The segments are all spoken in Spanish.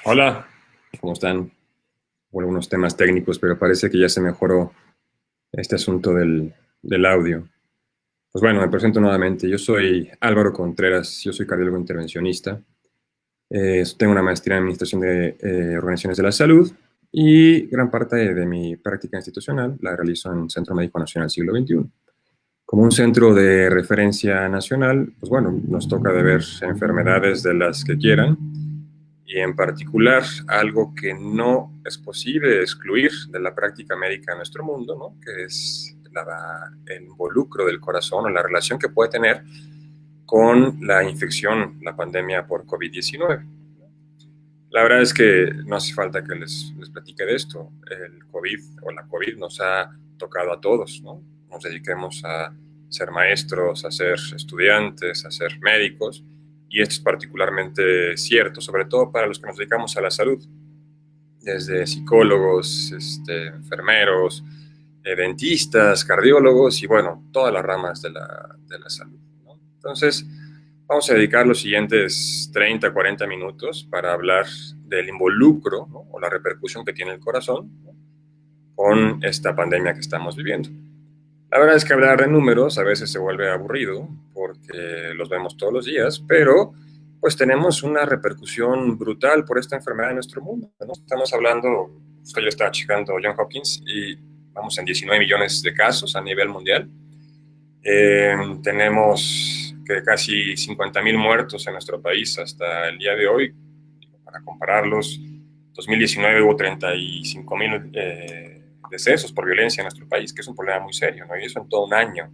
Hola, ¿cómo están? Bueno, algunos temas técnicos, pero parece que ya se mejoró este asunto del audio. Pues bueno, me presento nuevamente. Yo soy Álvaro Contreras, yo soy cardiólogo intervencionista. Tengo una maestría en Administración de Organizaciones de la Salud y gran parte de mi práctica institucional la realizo en Centro Médico Nacional Siglo XXI. Como un centro de referencia nacional, pues bueno, nos toca de ver enfermedades de las que quieran y en particular algo que no es posible excluir de la práctica médica en nuestro mundo, ¿no? Que es el involucro del corazón o la relación que puede tener con la infección, la pandemia por COVID-19. La verdad es que no hace falta que les platique de esto. El COVID o la COVID nos ha tocado a todos, ¿no? Nos dediquemos a ser maestros, a ser estudiantes, a ser médicos, y esto es particularmente cierto, sobre todo para los que nos dedicamos a la salud, desde psicólogos, enfermeros, dentistas, cardiólogos y bueno, todas las ramas de la salud, ¿no? Entonces, vamos a dedicar los siguientes 30, 40 minutos para hablar del involucro, ¿no? O la repercusión que tiene el corazón, ¿no? Con esta pandemia que estamos viviendo. La verdad es que hablar de números a veces se vuelve aburrido porque los vemos todos los días, pero pues tenemos una repercusión brutal por esta enfermedad en nuestro mundo, ¿no? Estamos hablando, yo estaba checando John Hopkins y vamos en 19 millones de casos a nivel mundial. Tenemos que casi 50,000 muertos en nuestro país hasta el día de hoy. Para compararlos, 2019 hubo 35,000 decesos por violencia en nuestro país, que es un problema muy serio, ¿no? Y eso en todo un año.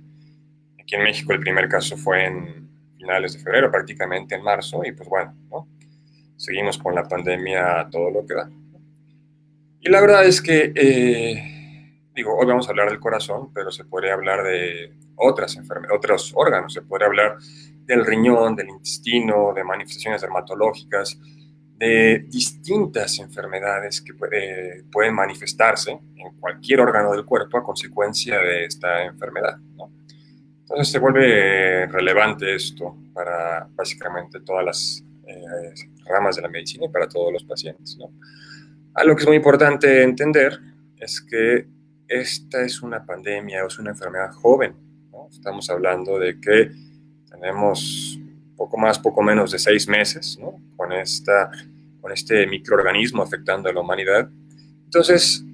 Aquí en México el primer caso fue en finales de febrero, prácticamente en marzo, y pues bueno, ¿no? Seguimos con la pandemia a todo lo que da. Y la verdad es que, hoy vamos a hablar del corazón, pero se puede hablar de otras enfermedades, otros órganos, se puede hablar del riñón, del intestino, de manifestaciones dermatológicas, de distintas enfermedades que pueden manifestarse en cualquier órgano del cuerpo a consecuencia de esta enfermedad, ¿no? Entonces se vuelve relevante esto para básicamente todas las ramas de la medicina y para todos los pacientes, ¿no? Algo que es muy importante entender es que esta es una pandemia o es una enfermedad joven, ¿no? Estamos hablando de que tenemos poco más, poco menos de 6 meses, ¿no? Con este microorganismo afectando a la humanidad. Entonces,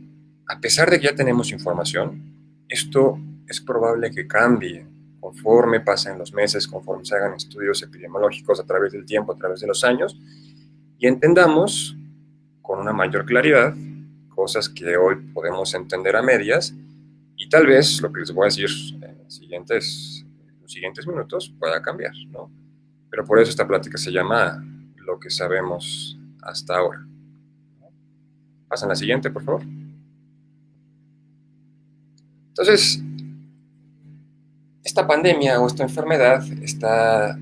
a pesar de que ya tenemos información, esto es probable que cambie conforme pasen los meses, conforme se hagan estudios epidemiológicos a través del tiempo, a través de los años, y entendamos con una mayor claridad cosas que hoy podemos entender a medias y tal vez lo que les voy a decir en los siguientes minutos pueda cambiar, ¿no? Pero por eso esta plática se llama Lo que sabemos hasta ahora. Pasan la siguiente, por favor. Entonces, esta pandemia o esta enfermedad está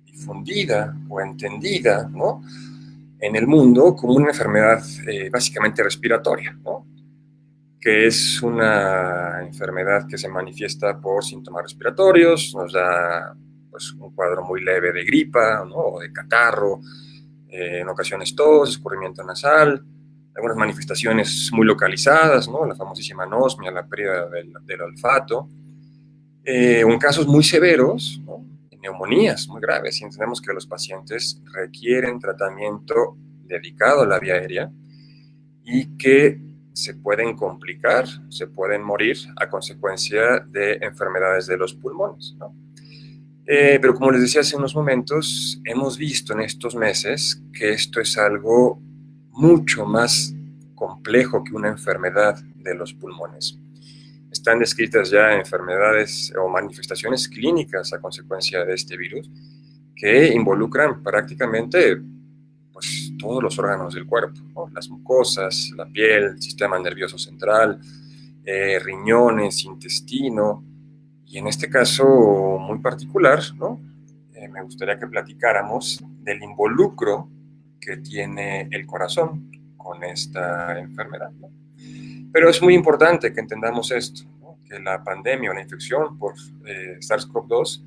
difundida o entendida, ¿no? En el mundo como una enfermedad básicamente respiratoria, ¿no? Que es una enfermedad que se manifiesta por síntomas respiratorios, nos da pues, un cuadro muy leve de gripa, ¿no? O de catarro, en ocasiones tos, escurrimiento nasal, algunas manifestaciones muy localizadas, ¿no? La famosísima anosmia, la pérdida del olfato, o en casos muy severos, ¿no? Neumonías muy graves, y entendemos que los pacientes requieren tratamiento dedicado a la vía aérea y que se pueden complicar, se pueden morir a consecuencia de enfermedades de los pulmones, ¿no? Pero como les decía hace unos momentos, hemos visto en estos meses que esto es algo mucho más complejo que una enfermedad de los pulmones. Están descritas ya enfermedades o manifestaciones clínicas a consecuencia de este virus que involucran prácticamente pues, todos los órganos del cuerpo, ¿no? Las mucosas, la piel, el sistema nervioso central, riñones, intestino, y en este caso muy particular, ¿no? Me gustaría que platicáramos del involucro que tiene el corazón con esta enfermedad, ¿no? Pero es muy importante que entendamos esto, ¿no? Que la pandemia o la infección por SARS-CoV-2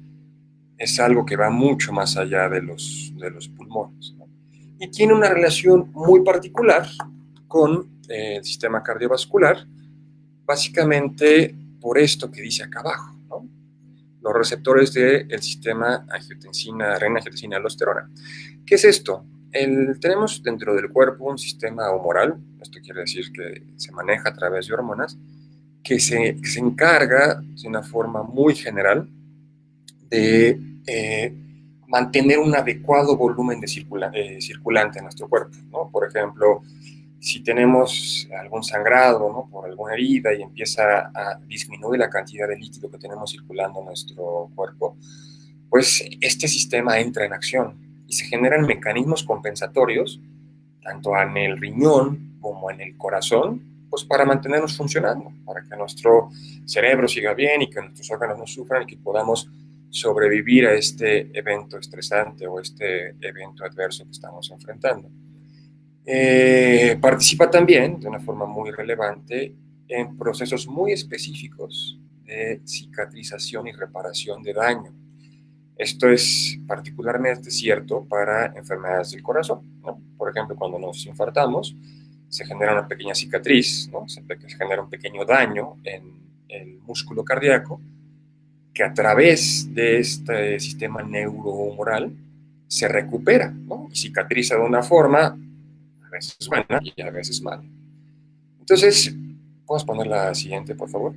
es algo que va mucho más allá de los pulmones, ¿no? y tiene una relación muy particular con el sistema cardiovascular, básicamente por esto que dice acá abajo, ¿no? Los receptores del sistema angiotensina, renina-angiotensina-aldosterona. ¿Qué es esto? Tenemos dentro del cuerpo un sistema humoral, esto quiere decir que se maneja a través de hormonas, que se encarga de una forma muy general de mantener un adecuado volumen de circulante en nuestro cuerpo, ¿no? Por ejemplo, si tenemos algún sangrado, ¿no?, por alguna herida y empieza a disminuir la cantidad de líquido que tenemos circulando en nuestro cuerpo, pues este sistema entra en acción y se generan mecanismos compensatorios, tanto en el riñón como en el corazón, pues para mantenernos funcionando, para que nuestro cerebro siga bien y que nuestros órganos no sufran y que podamos sobrevivir a este evento estresante o este evento adverso que estamos enfrentando. Participa también de una forma muy relevante en procesos muy específicos de cicatrización y reparación de daño. Esto es particularmente cierto para enfermedades del corazón, ¿no? Por ejemplo, cuando nos infartamos, se genera una pequeña cicatriz, ¿no? Se genera un pequeño daño en el músculo cardíaco que a través de este sistema neurohumoral se recupera, ¿no? Y cicatriza de una forma a veces buena y a veces mala. Entonces, ¿puedes poner la siguiente, por favor?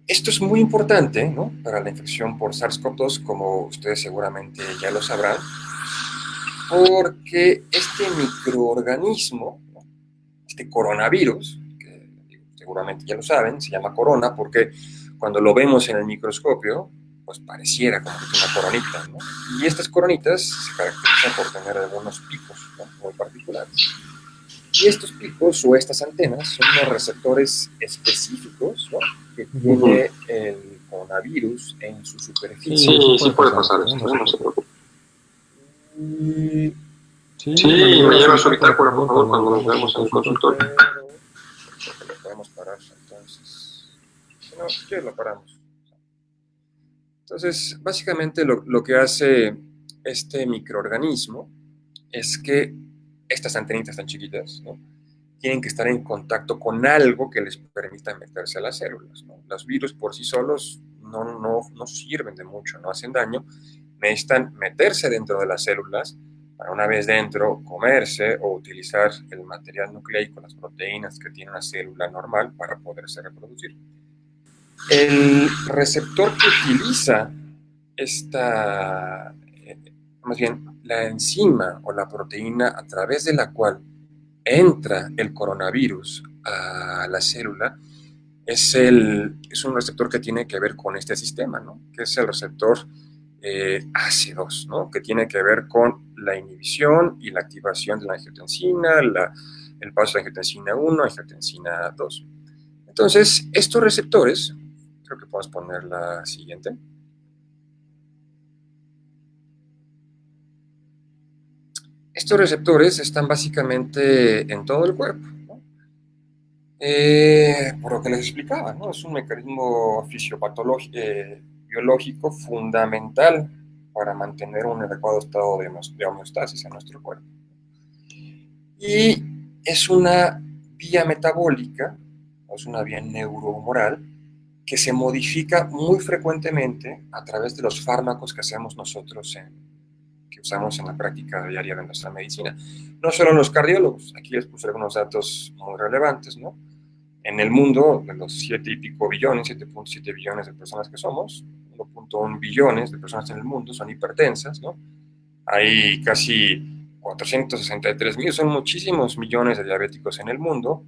Esto es muy importante, ¿no?, para la infección por SARS-CoV-2, como ustedes seguramente ya lo sabrán, porque este microorganismo, ¿no?, este coronavirus, que seguramente ya lo saben, se llama corona porque cuando lo vemos en el microscopio, pues pareciera como que es una coronita, ¿no? Y estas coronitas se caracterizan por tener algunos picos, ¿no?, muy particulares. Y estos picos o estas antenas son unos receptores específicos, ¿no?, que tiene el coronavirus en su superficie. Sí puede pasar esto, no se preocupe. Y Sí, me lleva su bitácora, por favor, cuando nos vemos en el consultorio. Lo podemos parar, entonces. No, si quieres lo paramos. Entonces, básicamente lo que hace este microorganismo es que estas antenitas tan chiquitas, ¿no?, tienen que estar en contacto con algo que les permita meterse a las células, ¿no? Los virus por sí solos no sirven de mucho, no hacen daño, necesitan meterse dentro de las células para, una vez dentro, comerse o utilizar el material nucleico, las proteínas que tiene una célula normal para poderse reproducir. El receptor que utiliza más bien la enzima o la proteína a través de la cual entra el coronavirus a la célula, es un receptor que tiene que ver con este sistema, ¿no?, que es el receptor AC2, ¿no?, que tiene que ver con la inhibición y la activación de la angiotensina, el paso de angiotensina 1 a angiotensina 2. Entonces, estos receptores, creo que podemos poner la siguiente. Estos receptores están básicamente en todo el cuerpo, ¿no? Por lo que les explicaba, ¿no?, es un mecanismo fisiopatológico, biológico fundamental para mantener un adecuado estado de homeostasis en nuestro cuerpo. Y es una vía metabólica, o es una vía neurohumoral, que se modifica muy frecuentemente a través de los fármacos que hacemos nosotros que usamos en la práctica diaria de nuestra medicina. No solo los cardiólogos, aquí les puse algunos datos muy relevantes, ¿no? En el mundo, de los 7.7 billones de personas que somos, 1.1 billones de personas en el mundo son hipertensas, ¿no? Hay casi 463 son muchísimos millones de diabéticos en el mundo.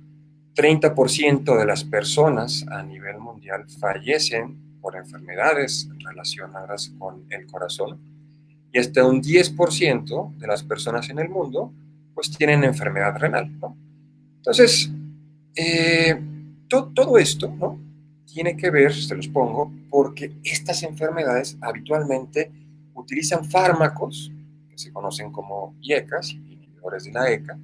30% de las personas a nivel mundial fallecen por enfermedades relacionadas con el corazón y hasta un 10% de las personas en el mundo pues tienen enfermedad renal, ¿no? Entonces, todo esto, ¿no?, tiene que ver, se los pongo, porque estas enfermedades habitualmente utilizan fármacos que se conocen como IECAs, inhibidores de la ECA,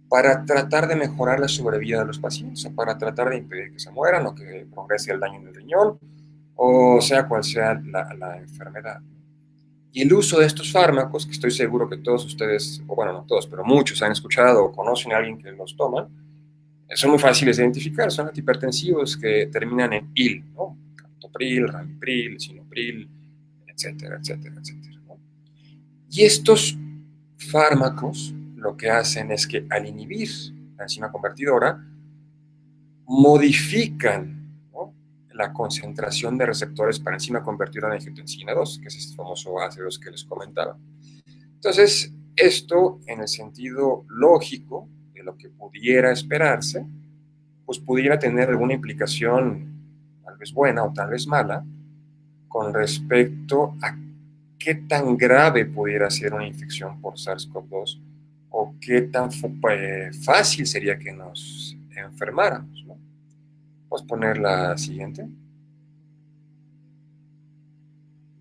para tratar de mejorar la sobrevida de los pacientes, o para tratar de impedir que se mueran o que progrese el daño en el riñón, o sea cual sea la enfermedad. Y el uso de estos fármacos, que estoy seguro que todos ustedes, o bueno, no todos, pero muchos han escuchado o conocen a alguien que los toma, son muy fáciles de identificar. Son antihipertensivos que terminan en il, ¿no? Captopril, ramipril, sinopril, etcétera, etcétera, etcétera, ¿no? Y estos fármacos lo que hacen es que al inhibir la enzima convertidora, modifican, ¿no?, la concentración de receptores para enzima convertidora en angiotensina 2, que es este famoso ACE2 que les comentaba. Entonces, esto, en el sentido lógico de lo que pudiera esperarse, pues pudiera tener alguna implicación, tal vez buena o tal vez mala, con respecto a qué tan grave pudiera ser una infección por SARS-CoV-2 o qué tan fácil sería que nos enfermáramos, ¿no? Vamos a poner la siguiente.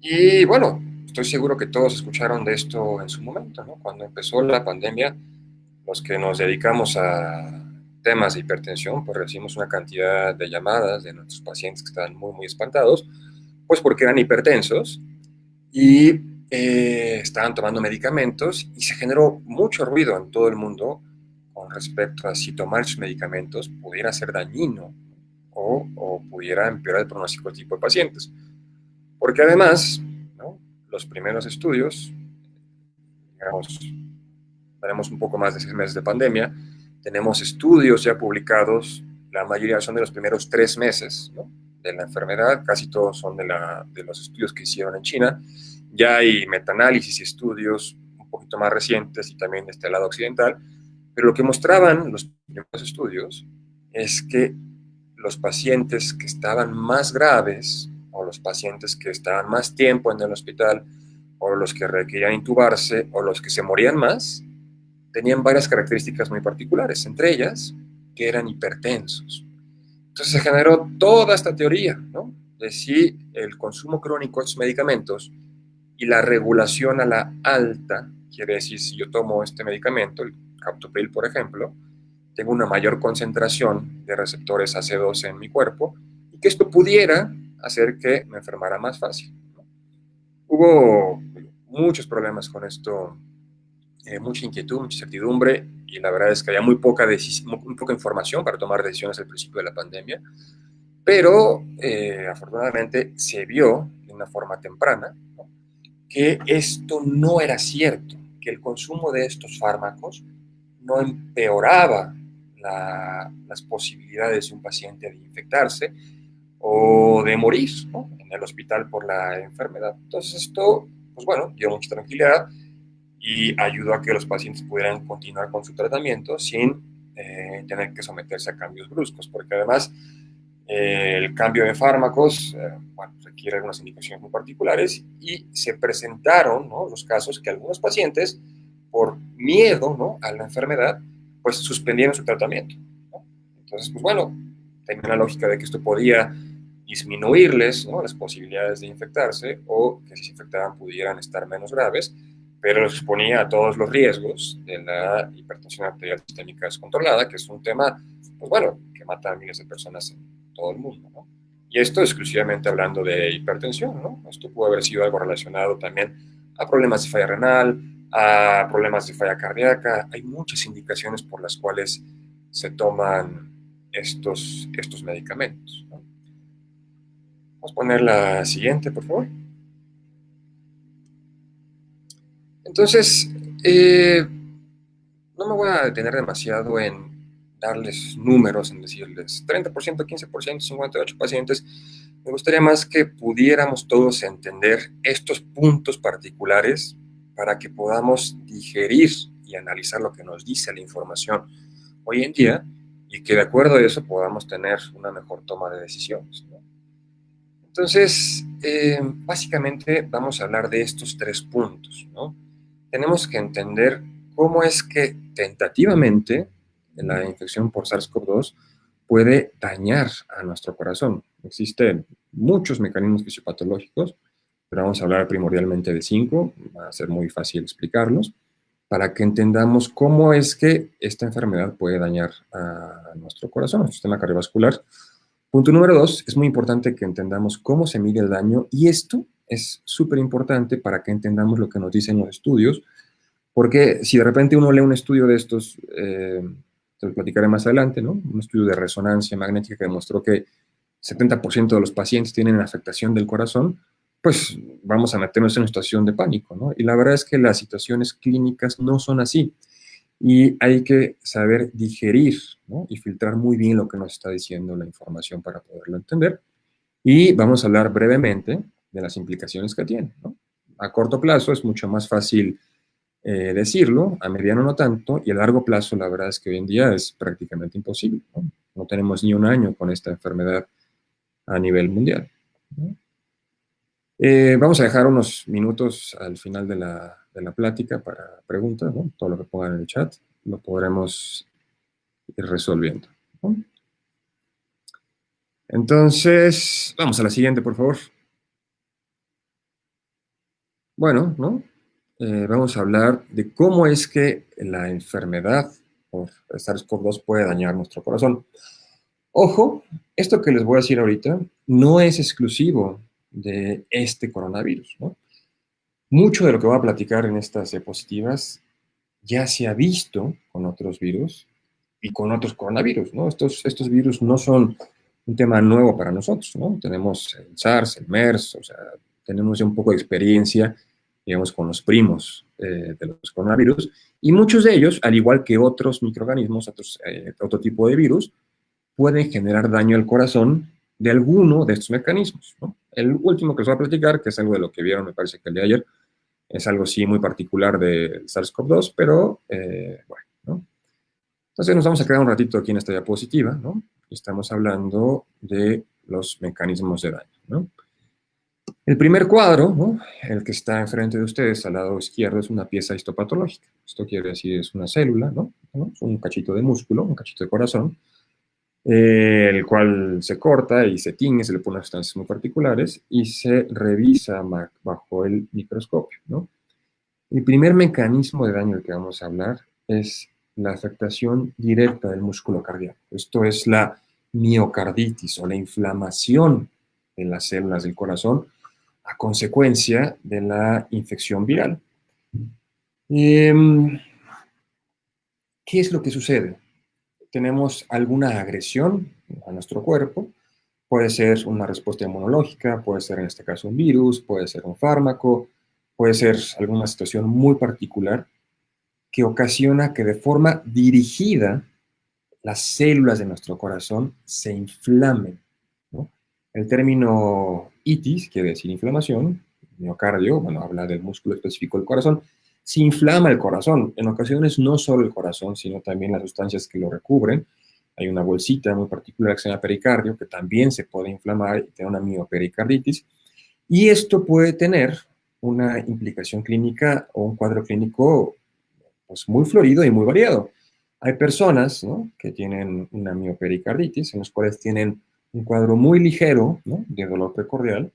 Y bueno, estoy seguro que todos escucharon de esto en su momento, ¿no? Cuando empezó la pandemia, los que nos dedicamos a temas de hipertensión, pues recibimos una cantidad de llamadas de nuestros pacientes que estaban muy, muy espantados, pues porque eran hipertensos y estaban tomando medicamentos y se generó mucho ruido en todo el mundo con respecto a si tomar sus medicamentos pudiera ser dañino o pudiera empeorar el pronóstico del tipo de pacientes. Porque además, ¿no?, los primeros estudios, digamos, tenemos un poco más de 6 meses de pandemia, tenemos estudios ya publicados, la mayoría son de los primeros 3 meses, ¿no?, de la enfermedad, casi todos son de los estudios que hicieron en China. Ya hay metaanálisis y estudios un poquito más recientes y también de este lado occidental, pero lo que mostraban los primeros estudios es que los pacientes que estaban más graves o los pacientes que estaban más tiempo en el hospital o los que requerían intubarse o los que se morían más, tenían varias características muy particulares, entre ellas que eran hipertensos. Entonces se generó toda esta teoría, ¿no?, de si el consumo crónico de estos medicamentos y la regulación a la alta, quiere decir, si yo tomo este medicamento, el captopril, por ejemplo, tengo una mayor concentración de receptores AC2 en mi cuerpo y que esto pudiera hacer que me enfermara más fácil, ¿no? Hubo muchos problemas con esto, mucha inquietud, mucha incertidumbre, y la verdad es que había muy poca información para tomar decisiones al principio de la pandemia, pero afortunadamente se vio de una forma temprana, ¿no?, que esto no era cierto, que el consumo de estos fármacos no empeoraba las posibilidades de un paciente de infectarse o de morir, ¿no?, en el hospital por la enfermedad. Entonces esto, pues bueno, dio mucha tranquilidad y ayudó a que los pacientes pudieran continuar con su tratamiento sin tener que someterse a cambios bruscos, porque además el cambio de fármacos, bueno, requiere algunas indicaciones muy particulares y se presentaron, ¿no?, los casos que algunos pacientes, por miedo, ¿no?, a la enfermedad, pues suspendieron su tratamiento, ¿no? Entonces, pues bueno, tenía la lógica de que esto podía disminuirles, ¿no?, las posibilidades de infectarse o que si se infectaban pudieran estar menos graves, pero los exponía a todos los riesgos de la hipertensión arterial sistémica descontrolada, que es un tema, pues bueno, que mata a miles de personas en todo el mundo, ¿no? Y esto exclusivamente hablando de hipertensión, ¿no? Esto pudo haber sido algo relacionado también a problemas de falla renal, a problemas de falla cardíaca. Hay muchas indicaciones por las cuales se toman estos medicamentos, ¿no? Vamos a poner la siguiente, por favor. Entonces, no me voy a detener demasiado en darles números, en decirles 30%, 15%, 58 pacientes. Me gustaría más que pudiéramos todos entender estos puntos particulares para que podamos digerir y analizar lo que nos dice la información hoy en día y que de acuerdo a eso podamos tener una mejor toma de decisiones, ¿no? Entonces, básicamente vamos a hablar de estos 3 puntos, ¿no? Tenemos que entender cómo es que tentativamente la infección por SARS-CoV-2 puede dañar a nuestro corazón. Existen muchos mecanismos fisiopatológicos, pero vamos a hablar primordialmente de 5, va a ser muy fácil explicarlos, para que entendamos cómo es que esta enfermedad puede dañar a nuestro corazón, al sistema cardiovascular. Punto número 2, es muy importante que entendamos cómo se mide el daño y esto es súper importante para que entendamos lo que nos dicen los estudios, porque si de repente uno lee un estudio de estos, te lo platicaré más adelante, ¿no? Un estudio de resonancia magnética que demostró que 70% de los pacientes tienen afectación del corazón, pues vamos a meternos en una situación de pánico, ¿no? Y la verdad es que las situaciones clínicas no son así. Y hay que saber digerir, ¿no? Y filtrar muy bien lo que nos está diciendo la información para poderlo entender. Y vamos a hablar brevemente de las implicaciones que tiene, ¿no? A corto plazo es mucho más fácil decirlo, a mediano no tanto, y a largo plazo la verdad es que hoy en día es prácticamente imposible, ¿no? No tenemos ni un año con esta enfermedad a nivel mundial, ¿no? Vamos a dejar unos minutos al final de la plática para preguntas, ¿no? Todo lo que pongan en el chat lo podremos ir resolviendo, ¿no? Entonces, vamos a la siguiente, por favor. Bueno, ¿no? Vamos a hablar de cómo es que la enfermedad por SARS-CoV-2 puede dañar nuestro corazón. Ojo, esto que les voy a decir ahorita no es exclusivo de este coronavirus, ¿no? Mucho de lo que voy a platicar en estas diapositivas ya se ha visto con otros virus y con otros coronavirus, ¿no? Estos virus no son un tema nuevo para nosotros, ¿no? Tenemos el SARS, el MERS, o sea, tenemos ya un poco de experiencia, digamos, con los primos de los coronavirus, y muchos de ellos, al igual que otros microorganismos, otro tipo de virus, pueden generar daño al corazón de alguno de estos mecanismos, ¿no? El último que les voy a platicar, que es algo de lo que vieron, me parece que el de ayer, es algo sí muy particular del SARS-CoV-2, pero bueno, ¿no? Entonces nos vamos a quedar un ratito aquí en esta diapositiva, ¿no? Estamos hablando de los mecanismos de daño, ¿no? El primer cuadro, ¿no? El que está enfrente de ustedes, al lado izquierdo, es una pieza histopatológica. Esto quiere decir es una célula, ¿no? Es un cachito de músculo, un cachito de corazón, el cual se corta y se tiñe, se le pone unas sustancias muy particulares y se revisa bajo el microscopio, ¿no? El primer mecanismo de daño del que vamos a hablar es la afectación directa del músculo cardíaco. Esto es la miocarditis o la inflamación de las células del corazón a consecuencia de la infección viral. ¿Qué es lo que sucede? Tenemos alguna agresión a nuestro cuerpo, puede ser una respuesta inmunológica, puede ser en este caso un virus, puede ser un fármaco, puede ser alguna situación muy particular que ocasiona que de forma dirigida las células de nuestro corazón se inflamen, ¿no? El término itis quiere decir inflamación, miocardio, bueno, habla del músculo específico del corazón, se inflama el corazón. En ocasiones no solo el corazón, sino también las sustancias que lo recubren. Hay una bolsita muy particular que se llama pericardio, que también se puede inflamar y tener una miopericarditis. Y esto puede tener una implicación clínica o un cuadro clínico pues, muy florido y muy variado. Hay personas, ¿no?, que tienen una miopericarditis, en los cuales tienen un cuadro muy ligero, ¿no?, de dolor precordial,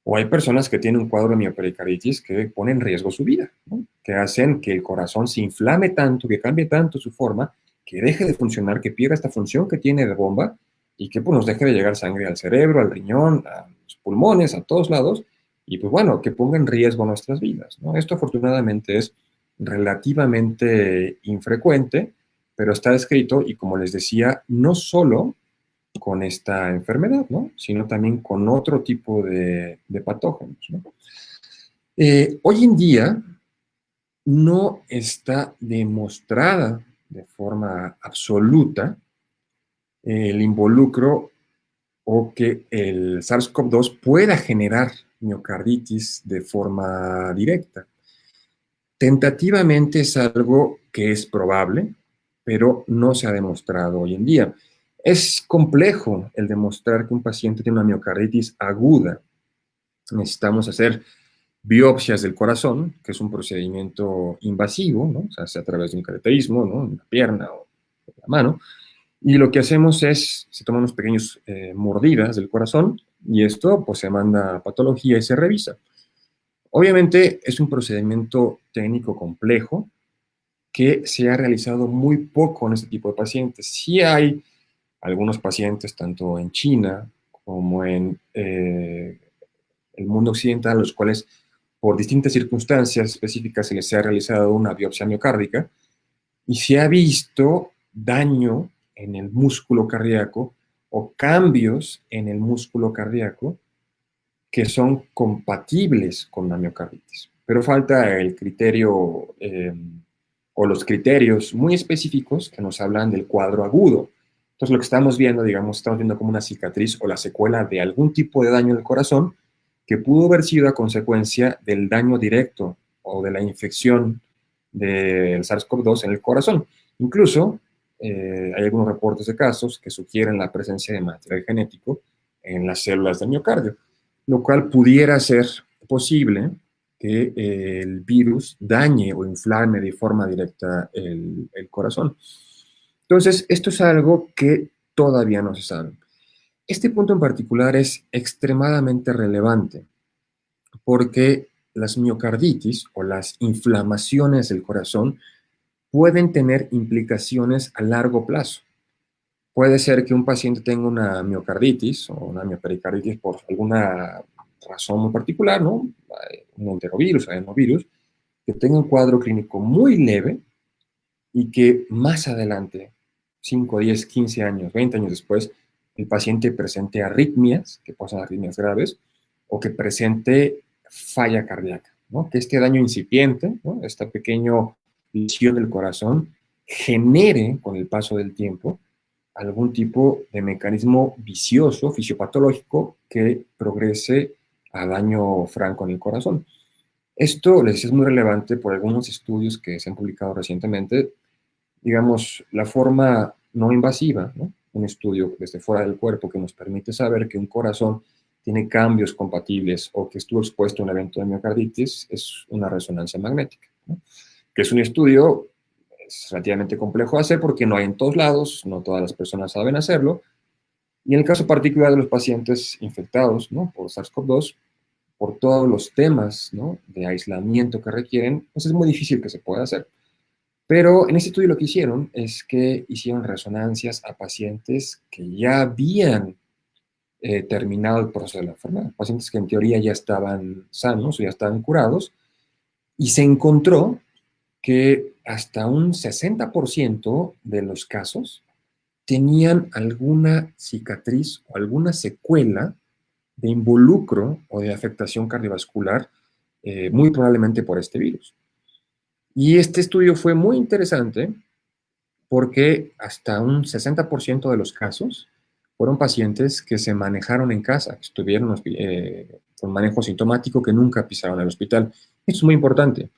o hay personas que tienen un cuadro de miopericarditis que pone en riesgo su vida, ¿no?, que hacen que el corazón se inflame tanto, que cambie tanto su forma, que deje de funcionar, que pierda esta función que tiene de bomba y que pues, nos deje de llegar sangre al cerebro, al riñón, a los pulmones, a todos lados, y pues bueno, que ponga en riesgo nuestras vidas, ¿no? Esto afortunadamente es relativamente infrecuente, pero está descrito y como les decía, no solo con esta enfermedad, ¿no?, sino también con otro tipo de patógenos, ¿no? Hoy en día no está demostrada de forma absoluta el involucro o que el SARS-CoV-2 pueda generar miocarditis de forma directa. Tentativamente es algo que es probable, pero no se ha demostrado hoy en día. Es complejo el demostrar que un paciente tiene una miocarditis aguda. Necesitamos hacer biopsias del corazón, que es un procedimiento invasivo, ¿no? Se hace a través de un cateterismo, ¿no?, en la pierna o en la mano. Y lo que hacemos es, se toman unos pequeños mordidas del corazón y esto pues se manda a patología y se revisa. Obviamente es un procedimiento técnico complejo que se ha realizado muy poco en este tipo de pacientes. Sí hay algunos pacientes, tanto en China como en el mundo occidental, a los cuales por distintas circunstancias específicas se les ha realizado una biopsia miocárdica y se ha visto daño en el músculo cardíaco o cambios en el músculo cardíaco que son compatibles con la miocarditis. Pero falta el criterio o los criterios muy específicos que nos hablan del cuadro agudo. Entonces, lo que estamos viendo, digamos, estamos viendo como una cicatriz o la secuela de algún tipo de daño del corazón que pudo haber sido a consecuencia del daño directo o de la infección del SARS-CoV-2 en el corazón. Incluso, hay algunos reportes de casos que sugieren la presencia de material genético en las células del miocardio, lo cual pudiera ser posible que el virus dañe o inflame de forma directa el corazón. Entonces, esto es algo que todavía no se sabe. Este punto en particular es extremadamente relevante porque las miocarditis o las inflamaciones del corazón pueden tener implicaciones a largo plazo. Puede ser que un paciente tenga una miocarditis o una miopericarditis por alguna razón muy particular, ¿no? Un enterovirus, adenovirus, que tenga un cuadro clínico muy leve y que más adelante, 5, 10, 15 años, 20 años después, el paciente presente arritmias, que pueden ser arritmias graves, o que presente falla cardíaca, ¿no? Que este daño incipiente, ¿no? Esta pequeña lesión del corazón, genere con el paso del tiempo algún tipo de mecanismo vicioso, fisiopatológico, que progrese a daño franco en el corazón. Esto les es muy relevante por algunos estudios que se han publicado recientemente, digamos, la forma no invasiva, ¿no? Un estudio desde fuera del cuerpo que nos permite saber que un corazón tiene cambios compatibles o que estuvo expuesto a un evento de miocarditis es una resonancia magnética, ¿no? Que es un estudio es relativamente complejo de hacer porque no hay en todos lados, no todas las personas saben hacerlo. Y en el caso particular de los pacientes infectados, ¿no? Por SARS-CoV-2, por todos los temas, ¿no? De aislamiento que requieren, pues es muy difícil que se pueda hacer. Pero en este estudio lo que hicieron es que hicieron resonancias a pacientes que ya habían terminado el proceso de la enfermedad, pacientes que en teoría ya estaban sanos o ya estaban curados, y se encontró que hasta un 60% de los casos tenían alguna cicatriz o alguna secuela de involucro o de afectación cardiovascular, muy probablemente por este virus. Y este estudio fue muy interesante porque hasta un 60% de los casos fueron pacientes que se manejaron en casa, que estuvieron con manejo sintomático, que nunca pisaron el hospital. Esto es muy importante,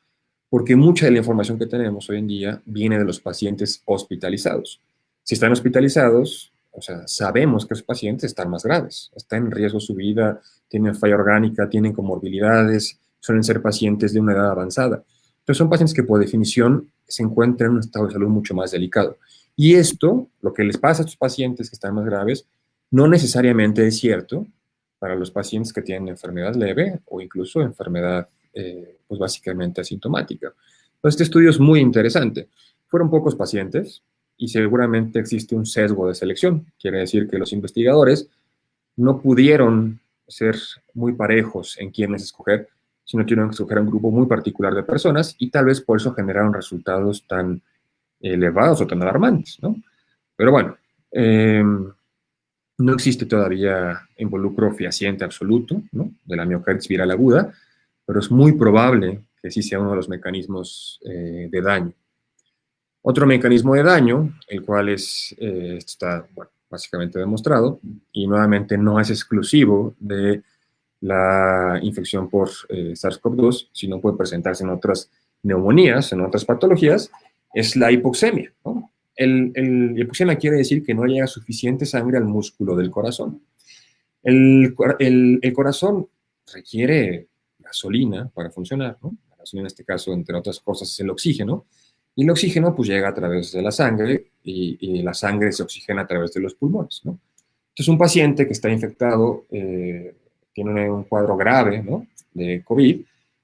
porque mucha de la información que tenemos hoy en día viene de los pacientes hospitalizados. Si están hospitalizados, o sea, sabemos que esos pacientes están más graves, están en riesgo su vida, tienen falla orgánica, tienen comorbilidades, suelen ser pacientes de una edad avanzada. Entonces son pacientes que por definición se encuentran en un estado de salud mucho más delicado. Y esto, lo que les pasa a estos pacientes que están más graves, no necesariamente es cierto para los pacientes que tienen enfermedad leve o incluso enfermedad pues básicamente asintomática. Entonces, este estudio es muy interesante. Fueron pocos pacientes y seguramente existe un sesgo de selección. Quiere decir que los investigadores no pudieron ser muy parejos en quiénes escoger, sino tuvieron que escoger un grupo muy particular de personas y tal vez por eso generaron resultados tan elevados o tan alarmantes, ¿no? Pero bueno, no existe todavía involucro fehaciente absoluto, ¿no? De la miocarditis viral aguda, pero es muy probable que sí sea uno de los mecanismos de daño. Otro mecanismo de daño, el cual está bueno, básicamente demostrado, y nuevamente no es exclusivo de la infección por SARS-CoV-2, sino puede presentarse en otras neumonías, en otras patologías, es la hipoxemia, ¿no? Hipoxemia quiere decir que no llega suficiente sangre al músculo del corazón. El corazón requiere gasolina para funcionar, ¿no? La gasolina en este caso, entre otras cosas, es el oxígeno, y el oxígeno pues llega a través de la sangre y la sangre se oxigena a través de los pulmones, ¿no? Entonces un paciente que está infectado tiene un cuadro grave, ¿no? De COVID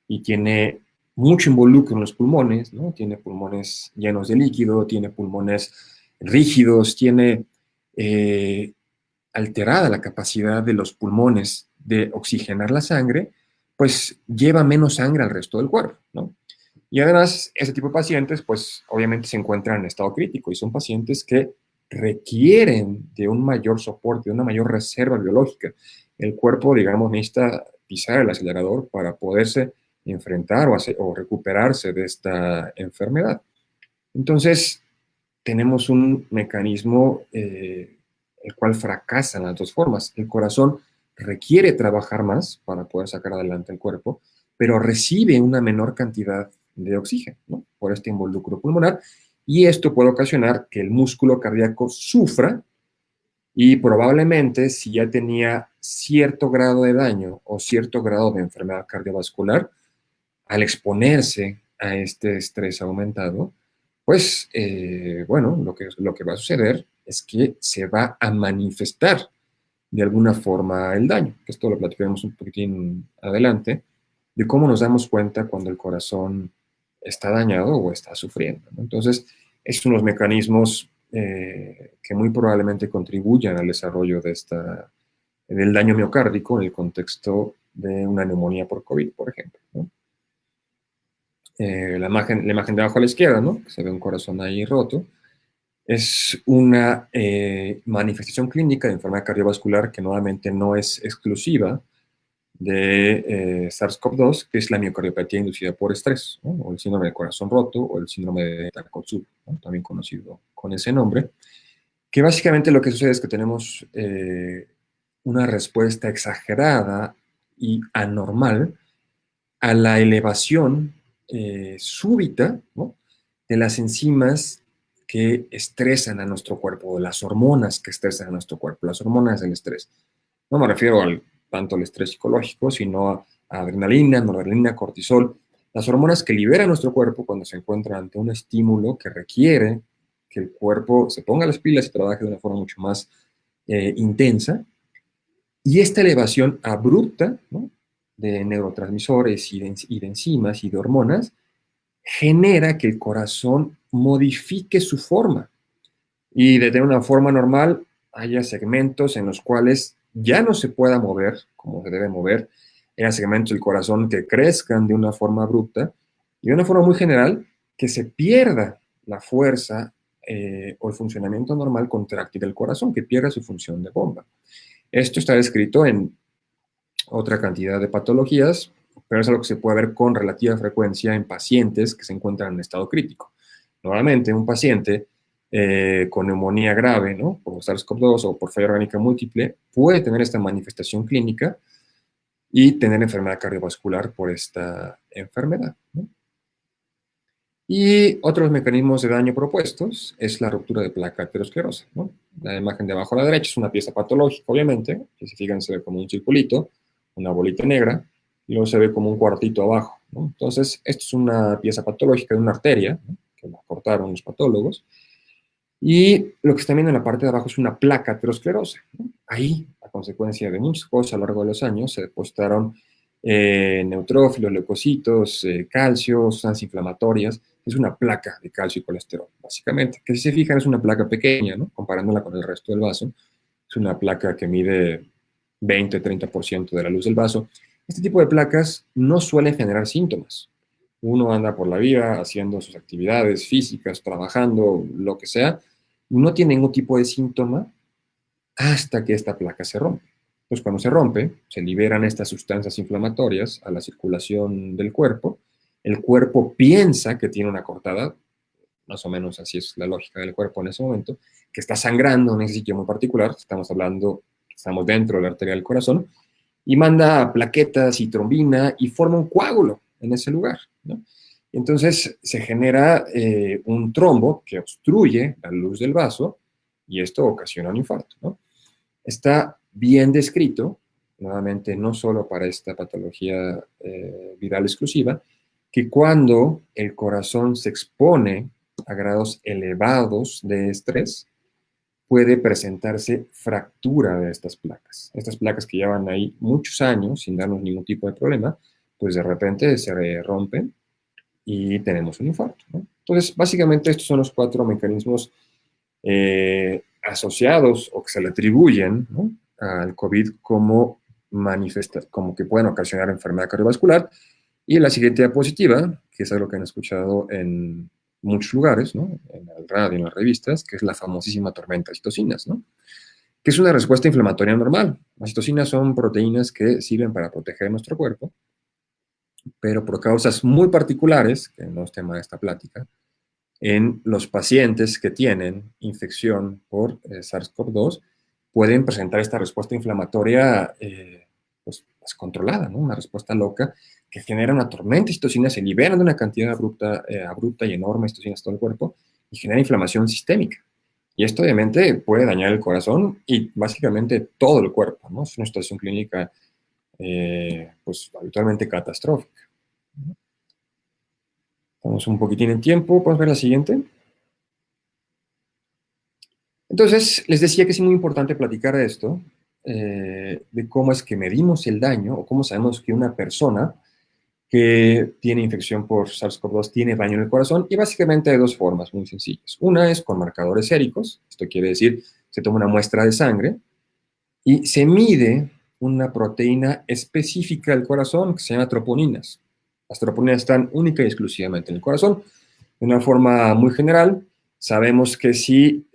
y tiene mucho involucro en los pulmones, ¿no? Tiene pulmones llenos de líquido, tiene pulmones rígidos, tiene alterada la capacidad de los pulmones de oxigenar la sangre, pues lleva menos sangre al resto del cuerpo, ¿no? Y además, ese tipo de pacientes, pues obviamente se encuentran en estado crítico y son pacientes que requieren de un mayor soporte, de una mayor reserva biológica. El cuerpo, digamos, necesita pisar el acelerador para poderse enfrentar o recuperarse de esta enfermedad. Entonces, tenemos un mecanismo el cual fracasa en las dos formas. El corazón requiere trabajar más para poder sacar adelante el cuerpo, pero recibe una menor cantidad de oxígeno, ¿no? Por este involucro pulmonar, y esto puede ocasionar que el músculo cardíaco sufra y probablemente si ya tenía cierto grado de daño o cierto grado de enfermedad cardiovascular, al exponerse a este estrés aumentado, pues, bueno, lo que va a suceder es que se va a manifestar de alguna forma el daño. Esto lo platicaremos un poquitín adelante, de cómo nos damos cuenta cuando el corazón está dañado o está sufriendo, ¿no? Entonces, es unos mecanismos que muy probablemente contribuyan al desarrollo del daño miocárdico en el contexto de una neumonía por COVID, por ejemplo, ¿no? La imagen de abajo a la izquierda, ¿no? Que se ve un corazón ahí roto, es una manifestación clínica de enfermedad cardiovascular que nuevamente no es exclusiva de SARS-CoV-2, que es la miocardiopatía inducida por estrés, ¿no? O el síndrome del corazón roto, o el síndrome de Takotsubo, ¿no? También conocido con ese nombre, que básicamente lo que sucede es que tenemos una respuesta exagerada y anormal a la elevación súbita, ¿no? De las enzimas que estresan a nuestro cuerpo, de las hormonas que estresan a nuestro cuerpo, las hormonas del estrés. No me refiero tanto al estrés psicológico, sino a adrenalina, noradrenalina, cortisol, las hormonas que libera nuestro cuerpo cuando se encuentra ante un estímulo que requiere que el cuerpo se ponga las pilas y trabaje de una forma mucho más intensa. Y esta elevación abrupta, ¿no? De neurotransmisores y de enzimas y de hormonas genera que el corazón modifique su forma y de tener una forma normal haya segmentos en los cuales ya no se pueda mover como se debe mover, haya segmentos del corazón que crezcan de una forma abrupta y de una forma muy general que se pierda la fuerza o el funcionamiento normal contráctil del corazón, que pierda su función de bomba. Esto está descrito en otra cantidad de patologías, pero es algo que se puede ver con relativa frecuencia en pacientes que se encuentran en estado crítico. Normalmente un paciente con neumonía grave, ¿no? Por SARS-CoV-2 o por falla orgánica múltiple, puede tener esta manifestación clínica y tener enfermedad cardiovascular por esta enfermedad, ¿no? Y otros mecanismos de daño propuestos es la ruptura de placa aterosclerosa, ¿no? La imagen de abajo a la derecha es una pieza patológica, obviamente, que si fijan se ve como un circulito, una bolita negra, y luego se ve como un cuartito abajo, ¿no? Entonces, esto es una pieza patológica de una arteria, ¿no? Que la cortaron los patólogos, y lo que están viendo en la parte de abajo es una placa aterosclerosa, ¿no? Ahí, a consecuencia de muchas cosas a lo largo de los años, se depositaron neutrófilos, leucocitos, calcio, sustancias inflamatorias. Es una placa de calcio y colesterol, básicamente, que si se fijan es una placa pequeña, ¿no? Comparándola con el resto del vaso. Es una placa que mide 20-30% de la luz del vaso. Este tipo de placas no suelen generar síntomas. Uno anda por la vida haciendo sus actividades físicas, trabajando, lo que sea, no tiene ningún tipo de síntoma hasta que esta placa se rompe. Pues cuando se rompe, se liberan estas sustancias inflamatorias a la circulación del cuerpo. El cuerpo piensa que tiene una cortada, más o menos así es la lógica del cuerpo en ese momento, que está sangrando en ese sitio muy particular, estamos dentro de la arteria del corazón, y manda plaquetas y trombina y forma un coágulo en ese lugar, ¿no? Entonces se genera un trombo que obstruye la luz del vaso y esto ocasiona un infarto, ¿no? Está bien descrito, nuevamente no solo para esta patología viral exclusiva, que cuando el corazón se expone a grados elevados de estrés, puede presentarse fractura de estas placas. Estas placas que llevan ahí muchos años sin darnos ningún tipo de problema, pues de repente se rompen y tenemos un infarto, ¿no? Entonces, básicamente estos son los 4 mecanismos asociados o que se le atribuyen, ¿no? Al COVID como como que pueden ocasionar enfermedad cardiovascular. Y la siguiente diapositiva, que es algo que han escuchado en muchos lugares, ¿no? En el radio, en las revistas, que es la famosísima tormenta de citocinas, ¿no? Que es una respuesta inflamatoria normal. Las citocinas son proteínas que sirven para proteger nuestro cuerpo, pero por causas muy particulares, que no es tema de esta plática, en los pacientes que tienen infección por SARS-CoV-2 pueden presentar esta respuesta inflamatoria pues, descontrolada, ¿no? Una respuesta loca que genera una tormenta de citocinas, se liberan de una cantidad abrupta y enorme de citocinas en todo el cuerpo y genera inflamación sistémica. Y esto obviamente puede dañar el corazón y básicamente todo el cuerpo, ¿no? Es una situación clínica pues habitualmente catastrófica. Estamos un poquitín en tiempo, podemos ver la siguiente. Entonces, les decía que es muy importante platicar de esto, de cómo es que medimos el daño o cómo sabemos que una persona que tiene infección por SARS-CoV-2 tiene daño en el corazón, y básicamente hay dos formas muy sencillas. Una es con marcadores séricos, esto quiere decir, se toma una muestra de sangre y se mide una proteína específica del corazón que se llama troponinas. Las troponinas están única y exclusivamente en el corazón. De una forma muy general, sabemos que si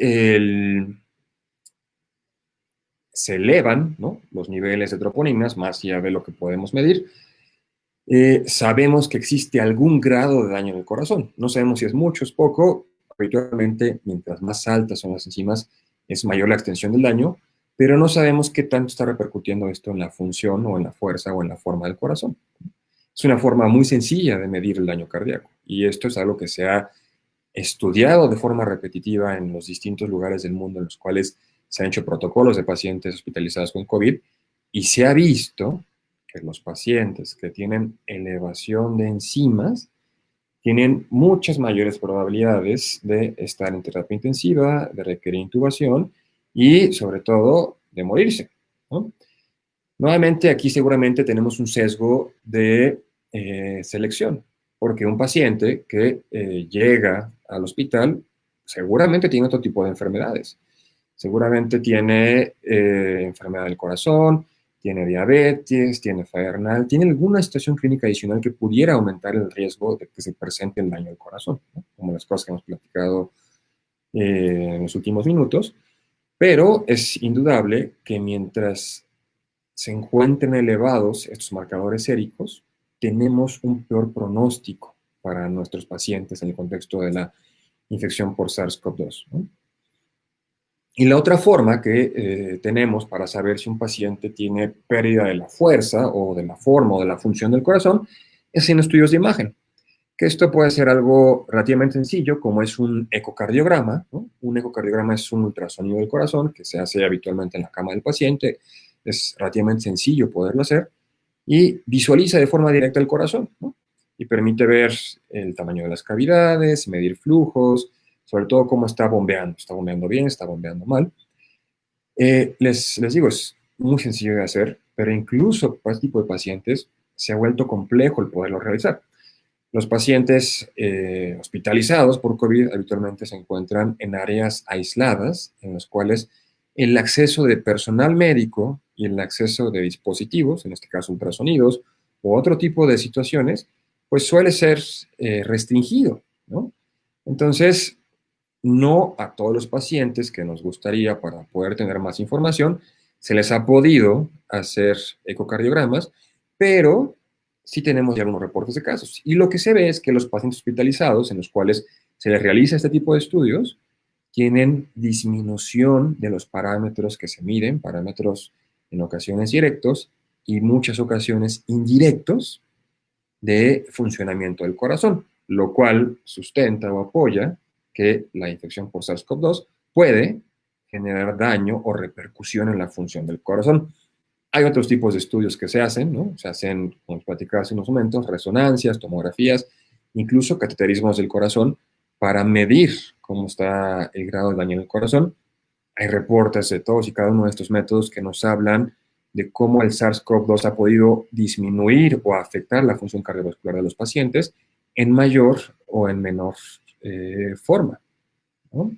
se elevan, ¿no?, los niveles de troponinas, más allá de lo que podemos medir, sabemos que existe algún grado de daño en el corazón. No sabemos si es mucho, es poco. Habitualmente, mientras más altas son las enzimas, es mayor la extensión del daño, pero no sabemos qué tanto está repercutiendo esto en la función o en la fuerza o en la forma del corazón. Es una forma muy sencilla de medir el daño cardíaco, y esto es algo que se ha estudiado de forma repetitiva en los distintos lugares del mundo en los cuales se han hecho protocolos de pacientes hospitalizados con COVID, y se ha visto que los pacientes que tienen elevación de enzimas tienen muchas mayores probabilidades de estar en terapia intensiva, de requerir intubación y, sobre todo, de morirse, ¿no? Nuevamente, aquí seguramente tenemos un sesgo de selección, porque un paciente que llega al hospital seguramente tiene otro tipo de enfermedades. Seguramente tiene enfermedad del corazón, tiene diabetes, tiene falla renal, tiene alguna situación clínica adicional que pudiera aumentar el riesgo de que se presente el daño al corazón, ¿no? Como las cosas que hemos platicado en los últimos minutos. Pero es indudable que mientras se encuentren elevados estos marcadores séricos, tenemos un peor pronóstico para nuestros pacientes en el contexto de la infección por SARS-CoV-2, ¿no? Y la otra forma que tenemos para saber si un paciente tiene pérdida de la fuerza o de la forma o de la función del corazón es en estudios de imagen, que esto puede ser algo relativamente sencillo, como es un ecocardiograma, ¿no? Un ecocardiograma es un ultrasonido del corazón que se hace habitualmente en la cama del paciente. Es relativamente sencillo poderlo hacer y visualiza de forma directa el corazón, ¿no? Y permite ver el tamaño de las cavidades, medir flujos, sobre todo cómo está bombeando bien, está bombeando mal. Les digo, es muy sencillo de hacer, pero incluso para este tipo de pacientes se ha vuelto complejo el poderlo realizar. Los pacientes hospitalizados por COVID habitualmente se encuentran en áreas aisladas, en las cuales el acceso de personal médico y el acceso de dispositivos, en este caso ultrasonidos, o otro tipo de situaciones, pues suele ser restringido, ¿no? Entonces, no a todos los pacientes que nos gustaría para poder tener más información, se les ha podido hacer ecocardiogramas, pero sí tenemos ya algunos reportes de casos. Y lo que se ve es que los pacientes hospitalizados, en los cuales se les realiza este tipo de estudios, tienen disminución de los parámetros que se miden, parámetros en ocasiones directos y muchas ocasiones indirectos de funcionamiento del corazón, lo cual sustenta o apoya que la infección por SARS-CoV-2 puede generar daño o repercusión en la función del corazón. Hay otros tipos de estudios que se hacen, ¿no? Se hacen, como platicaba hace unos momentos, resonancias, tomografías, incluso cateterismos del corazón para medir cómo está el grado de daño en el corazón. Hay reportes de todos y cada uno de estos métodos que nos hablan de cómo el SARS-CoV-2 ha podido disminuir o afectar la función cardiovascular de los pacientes en mayor o en menor forma, ¿no?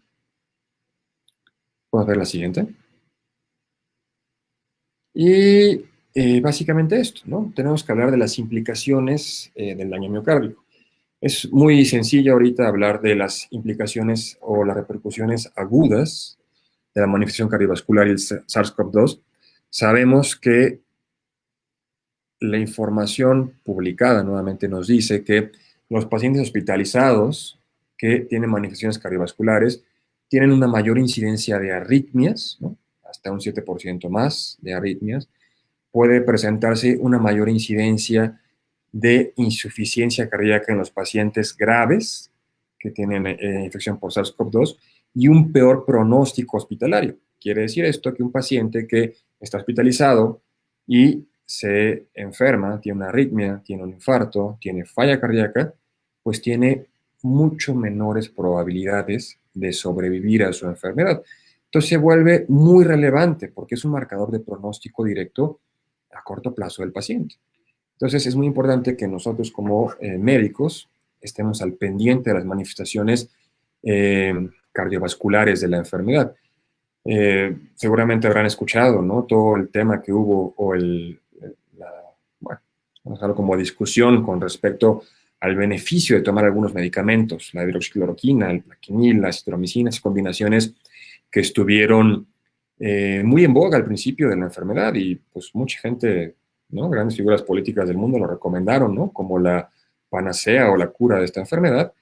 Vamos a ver la siguiente. Y básicamente esto, ¿no? Tenemos que hablar de las implicaciones del daño miocárdico. Es muy sencillo ahorita hablar de las implicaciones o las repercusiones agudas de la manifestación cardiovascular y el SARS-CoV-2. Sabemos que la información publicada nuevamente nos dice que los pacientes hospitalizados que tienen manifestaciones cardiovasculares tienen una mayor incidencia de arritmias, ¿no? Hasta un 7% más de arritmias. Puede presentarse una mayor incidencia de insuficiencia cardíaca en los pacientes graves que tienen infección por SARS-CoV-2 y un peor pronóstico hospitalario. Quiere decir esto que un paciente que está hospitalizado y se enferma, tiene una arritmia, tiene un infarto, tiene falla cardíaca, pues tiene mucho menores probabilidades de sobrevivir a su enfermedad. Entonces se vuelve muy relevante porque es un marcador de pronóstico directo a corto plazo del paciente. Entonces es muy importante que nosotros como médicos estemos al pendiente de las manifestaciones cardiovasculares de la enfermedad. Seguramente habrán escuchado, ¿no? Todo el tema que hubo o bueno, vamos a hablar como discusión con respecto al beneficio de tomar algunos medicamentos, la hidroxicloroquina, el plaquenil, las citromicinas, combinaciones que estuvieron muy en boga al principio de la enfermedad y pues mucha gente, ¿no? Grandes figuras políticas del mundo lo recomendaron, ¿no? Como la panacea o la cura de esta enfermedad.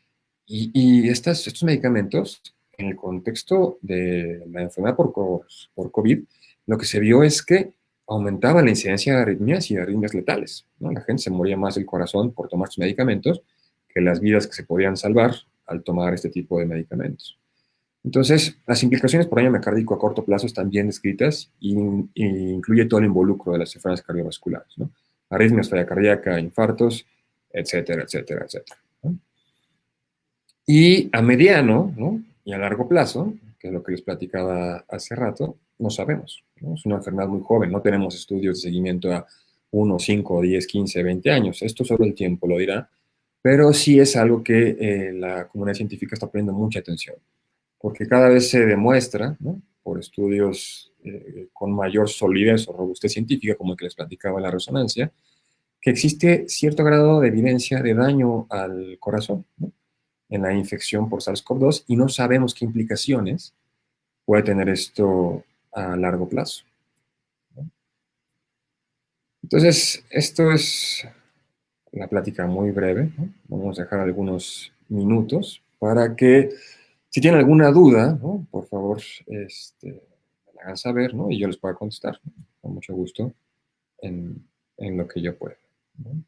Y estos medicamentos, en el contexto de la enfermedad por COVID, lo que se vio es que aumentaba la incidencia de arritmias y de arritmias letales, ¿no? La gente se moría más del corazón por tomar sus medicamentos que las vidas que se podían salvar al tomar este tipo de medicamentos. Entonces, las implicaciones por daño miocárdico a corto plazo están bien descritas y incluye todo el involucro de las enfermedades cardiovasculares, ¿no? Arritmias, falla cardíaca, infartos, etcétera, etcétera, etcétera, ¿no? Y a mediano, ¿no? Y a largo plazo, que es lo que les platicaba hace rato, no sabemos, ¿no? Es una enfermedad muy joven, no tenemos estudios de seguimiento a 1, 5, 10, 15, 20 años. Esto solo el tiempo lo dirá, pero sí es algo que la comunidad científica está poniendo mucha atención, porque cada vez se demuestra, ¿no? Por estudios con mayor solidez o robustez científica, como el que les platicaba la resonancia, que existe cierto grado de evidencia de daño al corazón, ¿no? En la infección por SARS-CoV-2 y no sabemos qué implicaciones puede tener esto a largo plazo, ¿no? Entonces, esto es una plática muy breve, ¿no? Vamos a dejar algunos minutos para que, si tienen alguna duda, ¿no? Por favor, me la hagan saber, ¿no? Y yo les pueda contestar, ¿no? Con mucho gusto en lo que yo pueda, ¿no?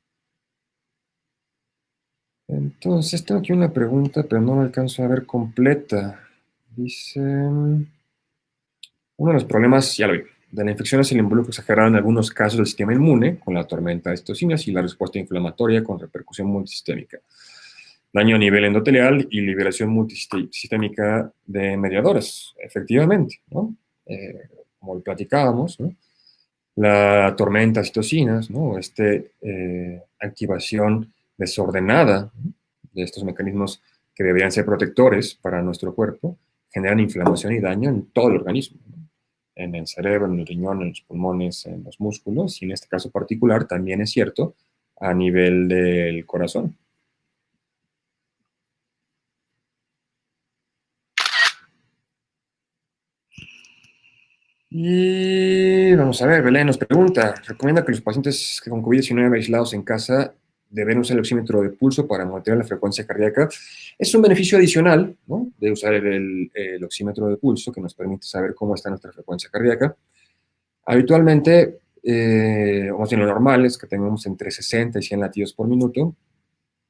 Entonces, tengo aquí una pregunta, pero no la alcanzo a ver completa. Dice, uno de los problemas, ya lo vi, de la infección es el involucro exagerado en algunos casos del sistema inmune, con la tormenta de citocinas y la respuesta inflamatoria con repercusión multisistémica. Daño a nivel endotelial y liberación multisistémica de mediadores, efectivamente, ¿no? Como lo platicábamos, ¿no? La tormenta de citocinas, ¿no? Activación desordenada, ¿no? De estos mecanismos que deberían ser protectores para nuestro cuerpo, generan inflamación y daño en todo el organismo, ¿no? En el cerebro, en el riñón, en los pulmones, en los músculos, y en este caso particular también es cierto a nivel del corazón. Y vamos a ver, Belén nos pregunta, recomienda que los pacientes con COVID-19 aislados en casa deben usar el oxímetro de pulso para monitorear la frecuencia cardíaca. Es un beneficio adicional, ¿no? De usar el oxímetro de pulso que nos permite saber cómo está nuestra frecuencia cardíaca. Habitualmente, o más bien lo normal es que tengamos entre 60 y 100 latidos por minuto.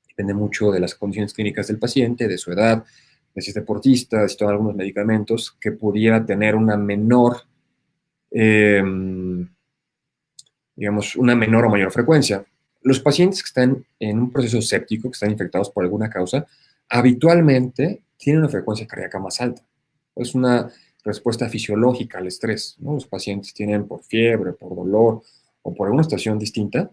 Depende mucho de las condiciones clínicas del paciente, de su edad, de si es deportista, de si toma algunos medicamentos, que pudiera tener una menor digamos, una menor o mayor frecuencia. Los pacientes que están en un proceso séptico, que están infectados por alguna causa, habitualmente tienen una frecuencia cardíaca más alta. Es una respuesta fisiológica al estrés, ¿no? Los pacientes tienen por fiebre, por dolor o por alguna situación distinta,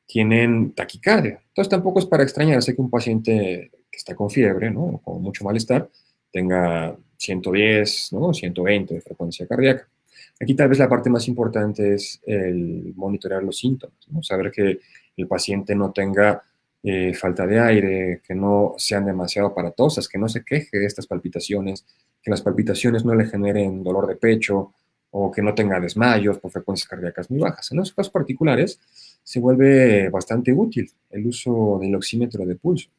tienen taquicardia. Entonces tampoco es para extrañarse que un paciente que está con fiebre, ¿no? O con mucho malestar, tenga 110, ¿no? 120 de frecuencia cardíaca. Aquí tal vez la parte más importante es el monitorear los síntomas, ¿no? Saber que el paciente no tenga falta de aire, que no sean demasiado aparatosas, que no se queje de estas palpitaciones, que las palpitaciones no le generen dolor de pecho o que no tenga desmayos por frecuencias cardíacas muy bajas. En los casos particulares se vuelve bastante útil el uso del oxímetro de pulso.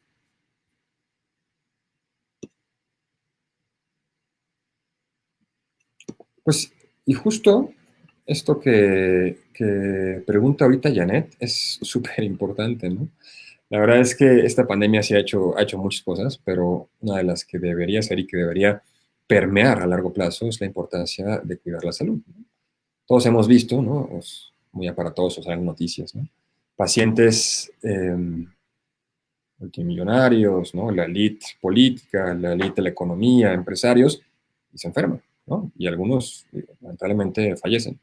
Pues, y justo esto que pregunta ahorita Janet es súper importante, ¿no? La verdad es que esta pandemia sí ha hecho muchas cosas, pero una de las que debería ser y que debería permear a largo plazo es la importancia de cuidar la salud, ¿no? Todos hemos visto, ¿no? Muy aparatosos, salen noticias, ¿no? Pacientes multimillonarios, ¿no? La élite política, la élite de la economía, empresarios, y se enferman, ¿no? Y algunos, lamentablemente, fallecen.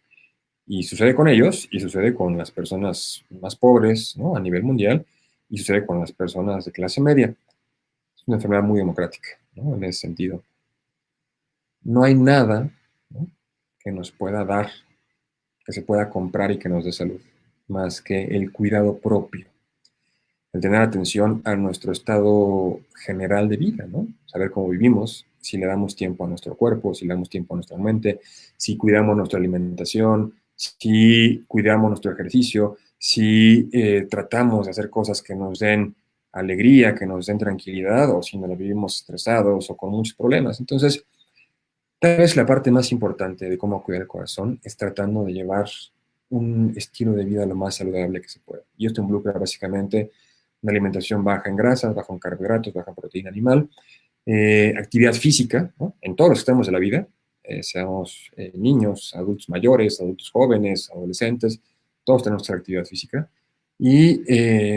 Y sucede con ellos, y sucede con las personas más pobres, ¿no? A nivel mundial, y sucede con las personas de clase media. Es una enfermedad muy democrática, ¿no? En ese sentido. No hay nada, ¿no? Que nos pueda dar, que se pueda comprar y que nos dé salud, más que el cuidado propio, el tener atención a nuestro estado general de vida, ¿no? Saber cómo vivimos, si le damos tiempo a nuestro cuerpo, si le damos tiempo a nuestra mente, si cuidamos nuestra alimentación, si cuidamos nuestro ejercicio, si tratamos de hacer cosas que nos den alegría, que nos den tranquilidad, o si no lo vivimos estresados o con muchos problemas. Entonces, tal vez la parte más importante de cómo cuidar el corazón es tratando de llevar un estilo de vida lo más saludable que se pueda. Y esto involucra básicamente una alimentación baja en grasas, baja en carbohidratos, baja en proteína animal, actividad física, ¿no? En todos los extremos de la vida, seamos niños, adultos mayores, adultos jóvenes, adolescentes, todos tenemos que hacer actividad física. Y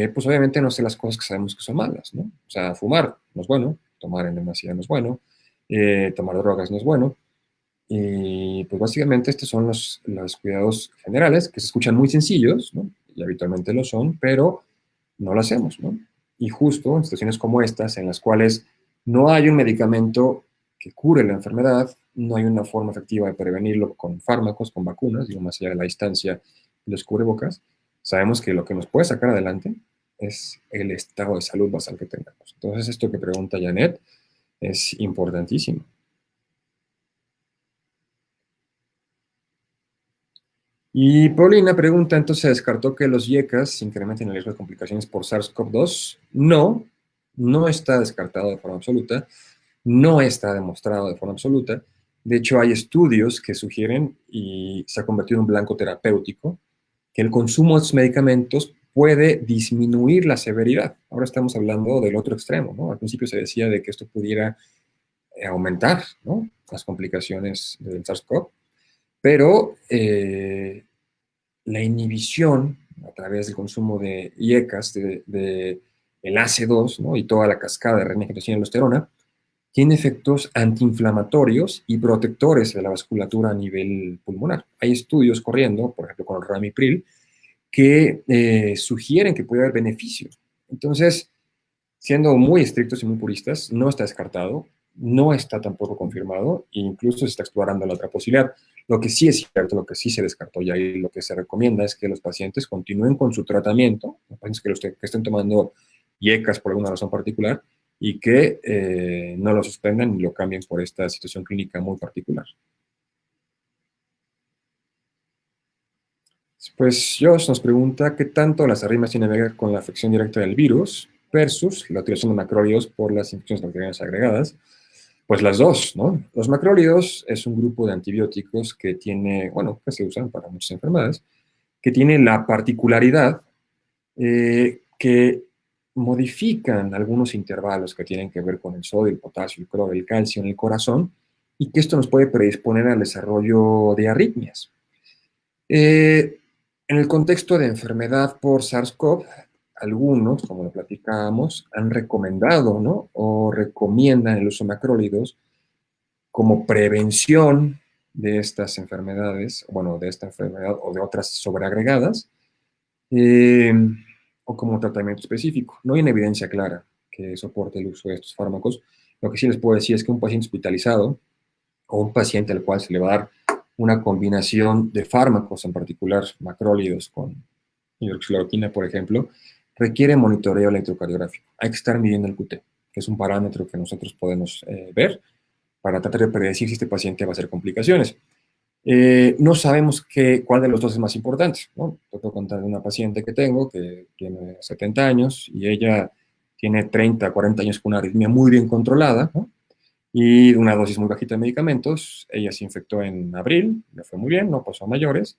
pues obviamente no sé las cosas que sabemos que son malas, ¿no? O sea, fumar no es bueno, tomar en demasía no es bueno, tomar drogas no es bueno. Y pues básicamente estos son los cuidados generales que se escuchan muy sencillos, ¿no? Y habitualmente lo son, pero no lo hacemos, ¿no? Y justo en situaciones como estas, en las cuales no hay un medicamento que cure la enfermedad, no hay una forma efectiva de prevenirlo con fármacos, con vacunas, digo, más allá de la distancia y los cubrebocas, sabemos que lo que nos puede sacar adelante es el estado de salud basal que tengamos. Entonces, esto que pregunta Janet es importantísimo. Y Paulina pregunta, entonces, ¿se descartó que los IECAS incrementen el riesgo de complicaciones por SARS-CoV-2? No, no está descartado de forma absoluta, no está demostrado de forma absoluta. De hecho, hay estudios que sugieren, y se ha convertido en un blanco terapéutico, que el consumo de estos medicamentos puede disminuir la severidad. Ahora estamos hablando del otro extremo, ¿no? Al principio se decía de que esto pudiera aumentar, ¿no?, las complicaciones del SARS-CoV, pero la inhibición a través del consumo de IECAS, el AC2, ¿no?, y toda la cascada de renin-angiotensina y aldosterona, tiene efectos antiinflamatorios y protectores de la vasculatura a nivel pulmonar. Hay estudios corriendo, por ejemplo, con el ramipril, que sugieren que puede haber beneficios. Entonces, siendo muy estrictos y muy puristas, no está descartado, no está tampoco confirmado, e incluso se está explorando la otra posibilidad. Lo que sí es cierto, lo que sí se descartó ya y lo que se recomienda es que los pacientes continúen con su tratamiento, los pacientes que estén tomando IECAS por alguna razón particular, y que no lo suspendan ni lo cambien por esta situación clínica muy particular. Pues Josh nos pregunta qué tanto las arritmias tienen que ver con la afección directa del virus versus la utilización de macrólidos por las infecciones bacterianas agregadas. Pues las dos, ¿no? Los macrólidos es un grupo de antibióticos que tiene, bueno, que se usan para muchas enfermedades, que tiene la particularidad que modifican algunos intervalos que tienen que ver con el sodio, el potasio, el cloro, el calcio en el corazón, y que esto nos puede predisponer al desarrollo de arritmias. En el contexto de enfermedad por SARS-CoV, algunos, como lo platicábamos, han recomendado, ¿no?, o recomiendan el uso de macrólidos como prevención de estas enfermedades, bueno, de esta enfermedad o de otras sobreagregadas, eh, o como tratamiento específico. No hay una evidencia clara que soporte el uso de estos fármacos. Lo que sí les puedo decir es que un paciente hospitalizado o un paciente al cual se le va a dar una combinación de fármacos, en particular macrólidos con hidroxicloroquina, por ejemplo, requiere monitoreo electrocardiográfico. Hay que estar midiendo el QT, que es un parámetro que nosotros podemos ver para tratar de predecir si este paciente va a hacer complicaciones. No sabemos cuál de los dos es más importante, ¿no? Te puedo contar de una paciente que tengo que tiene 70 años y ella tiene 30, 40 años con una arritmia muy bien controlada, ¿no? Y una dosis muy bajita de medicamentos. Ella se infectó en abril, le fue muy bien, no pasó a mayores,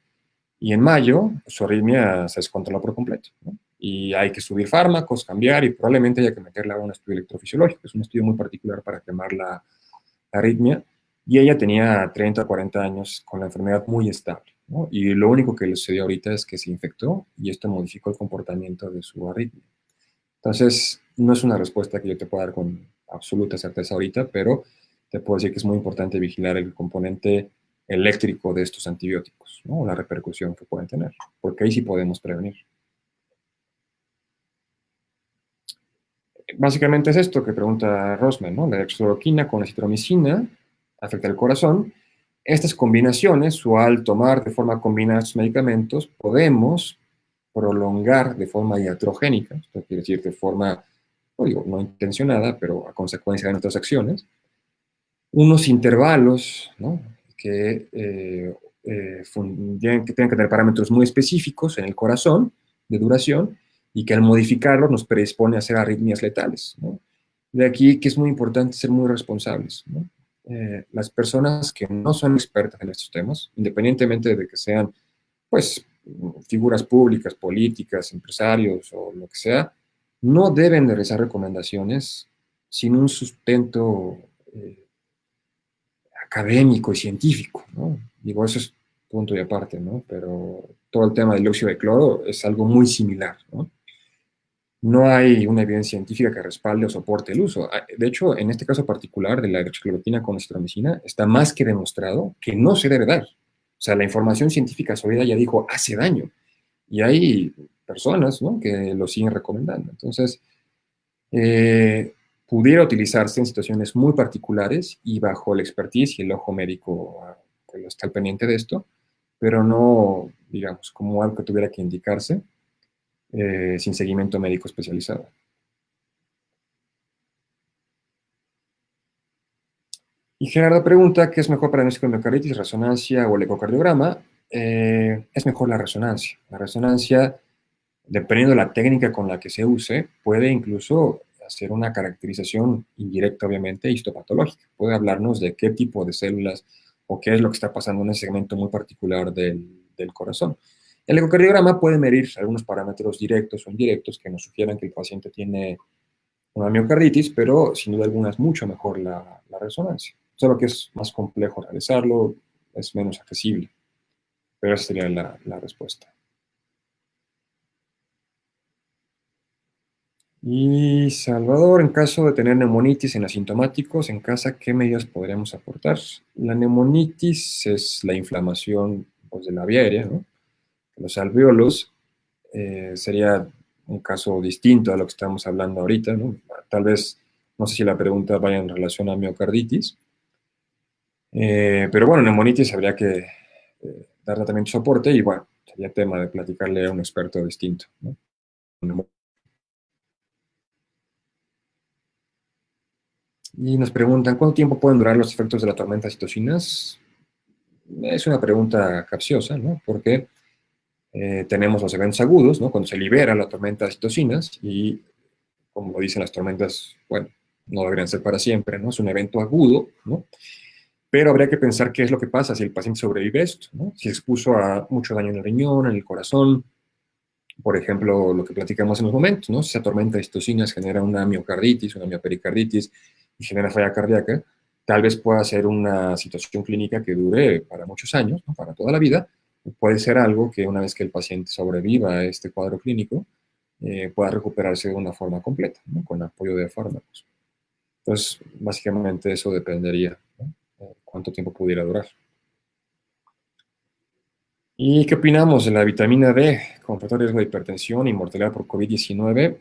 y en mayo su arritmia se descontroló por completo, ¿no? Y hay que subir fármacos, cambiar, y probablemente haya que meterla a un estudio electrofisiológico. Es un estudio muy particular para quemar la arritmia, y ella tenía 30 o 40 años con la enfermedad muy estable, ¿no? Y lo único que le sucedió ahorita es que se infectó y esto modificó el comportamiento de su arritmia. Entonces, no es una respuesta que yo te pueda dar con absoluta certeza ahorita, pero te puedo decir que es muy importante vigilar el componente eléctrico de estos antibióticos, ¿no? La repercusión que pueden tener, porque ahí sí podemos prevenir. Básicamente es esto que pregunta Rosman, ¿no? La dextroroquina con la citromicina afecta el corazón. Estas combinaciones, o al tomar de forma combinada estos medicamentos, podemos prolongar de forma iatrogénica, esto quiere decir de forma, no digo, no intencionada, pero a consecuencia de nuestras acciones, unos intervalos, ¿no? Que tengan que tener parámetros muy específicos en el corazón de duración y que al modificarlos nos predispone a hacer arritmias letales, ¿no? De aquí que es muy importante ser muy responsables, ¿no? Las personas que no son expertas en estos temas, independientemente de que sean, pues, figuras públicas, políticas, empresarios o lo que sea, no deben de realizar recomendaciones sin un sustento académico y científico, ¿no? Digo, eso es punto y aparte, ¿no? Pero todo el tema del óxido de cloro es algo muy similar, ¿no? No hay una evidencia científica que respalde o soporte el uso. De hecho, en este caso particular de la hidroxicloroquina con citromicina, está más que demostrado que no se debe dar. O sea, la información científica sobre ella ya dijo, hace daño. Y hay personas, ¿no?, que lo siguen recomendando. Entonces, pudiera utilizarse en situaciones muy particulares y bajo la expertise y el ojo médico que está al pendiente de esto, pero no, digamos, como algo que tuviera que indicarse sin seguimiento médico especializado. Y Gerardo pregunta, ¿qué es mejor para diagnóstico de miocarditis, resonancia o el ecocardiograma? Es mejor la resonancia. La resonancia, dependiendo de la técnica con la que se use, puede incluso hacer una caracterización indirecta, obviamente, histopatológica. Puede hablarnos de qué tipo de células o qué es lo que está pasando en ese segmento muy particular del corazón. El ecocardiograma puede medir algunos parámetros directos o indirectos que nos sugieran que el paciente tiene una miocarditis, pero sin duda alguna es mucho mejor la resonancia. Solo que es más complejo realizarlo, es menos accesible. Pero esa sería la respuesta. Y Salvador, en caso de tener neumonitis en asintomáticos en casa, ¿qué medidas podríamos aportar? La neumonitis es la inflamación, pues, de la vía aérea, ¿no? Los alvéolos. Sería un caso distinto a lo que estamos hablando ahorita, ¿no? Tal vez, no sé si la pregunta vaya en relación a miocarditis, pero bueno, neumonitis habría que darle también soporte y bueno, sería tema de platicarle a un experto distinto, ¿no? Y nos preguntan, ¿cuánto tiempo pueden durar los efectos de la tormenta de citocinas? Es una pregunta capciosa, ¿no? Porque tenemos los eventos agudos, ¿no? Cuando se libera la tormenta de citocinas y, como lo dicen las tormentas, bueno, no deberían ser para siempre, ¿no? Es un evento agudo, ¿no? Pero habría que pensar qué es lo que pasa si el paciente sobrevive esto, ¿no? Si expuso a mucho daño en el riñón, en el corazón, por ejemplo, lo que platicamos en los momentos, ¿no? Si esa tormenta de citocinas genera una miocarditis, una miopericarditis y genera falla cardíaca, tal vez pueda ser una situación clínica que dure para muchos años, ¿no? Para toda la vida. Puede ser algo que una vez que el paciente sobreviva a este cuadro clínico, pueda recuperarse de una forma completa, ¿no? Con apoyo de fármacos. Entonces, básicamente eso dependería, ¿no? Cuánto tiempo pudiera durar. ¿Y qué opinamos de la vitamina D con factor de riesgo de hipertensión y mortalidad por COVID-19?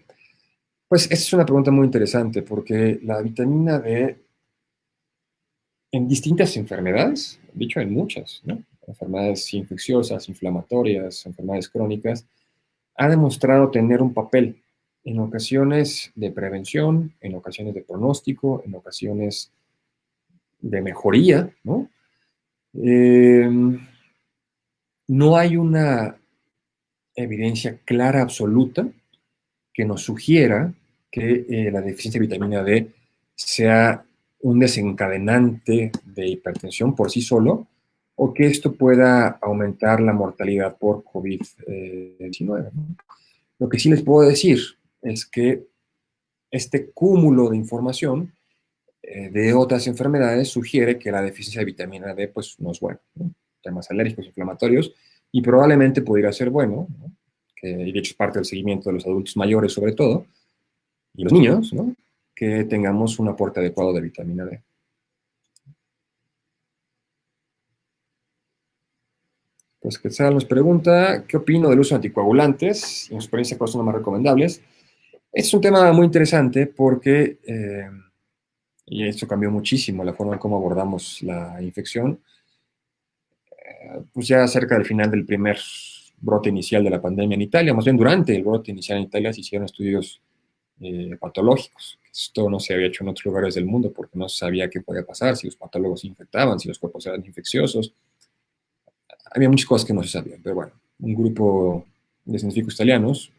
Pues esa es una pregunta muy interesante porque la vitamina D en distintas enfermedades, dicho en muchas, ¿no? Enfermedades infecciosas, inflamatorias, enfermedades crónicas, ha demostrado tener un papel en ocasiones de prevención, en ocasiones de pronóstico, en ocasiones de mejoría, ¿no? Eh, no hay una evidencia clara, absoluta, que nos sugiera que la deficiencia de vitamina D sea un desencadenante de hipertensión por sí solo, o que esto pueda aumentar la mortalidad por COVID-19. Lo que sí les puedo decir es que este cúmulo de información de otras enfermedades sugiere que la deficiencia de vitamina D pues, no es buena, ¿no? Temas alérgicos, inflamatorios, y probablemente pudiera ser bueno, ¿no? Y de hecho es parte del seguimiento de los adultos mayores sobre todo, y los niños, ¿no? Que tengamos un aporte adecuado de vitamina D. Pues Quetzal nos pregunta, ¿qué opino del uso de anticoagulantes? En su experiencia, ¿cuáles son los más recomendables? Este es un tema muy interesante porque, y esto cambió muchísimo la forma en cómo abordamos la infección, pues ya cerca del final del primer brote inicial de la pandemia en Italia, más bien durante el brote inicial en Italia se hicieron estudios patológicos. Esto no se había hecho en otros lugares del mundo porque no se sabía qué podía pasar, si los patólogos se infectaban, si los cuerpos eran infecciosos. Había muchas cosas que no se sabían, pero bueno, un grupo de científicos italianos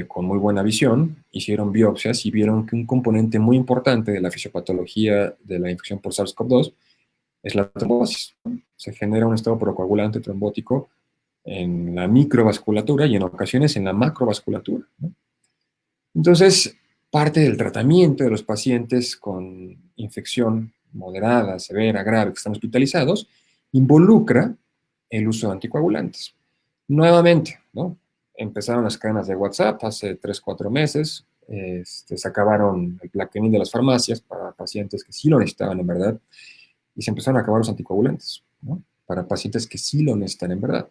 con muy buena visión hicieron biopsias y vieron que un componente muy importante de la fisiopatología de la infección por SARS-CoV-2 es la trombosis. Se genera un estado procoagulante trombótico en la microvasculatura y en ocasiones en la macrovasculatura, ¿no? Entonces, parte del tratamiento de los pacientes con infección moderada, severa, grave, que están hospitalizados, involucra el uso de anticoagulantes. Nuevamente, ¿no? Empezaron las cadenas de WhatsApp hace 3, 4 meses, se acabaron el Plaquenil de las farmacias para pacientes que sí lo necesitaban en verdad, y se empezaron a acabar los anticoagulantes, ¿no? Para pacientes que sí lo necesitan en verdad.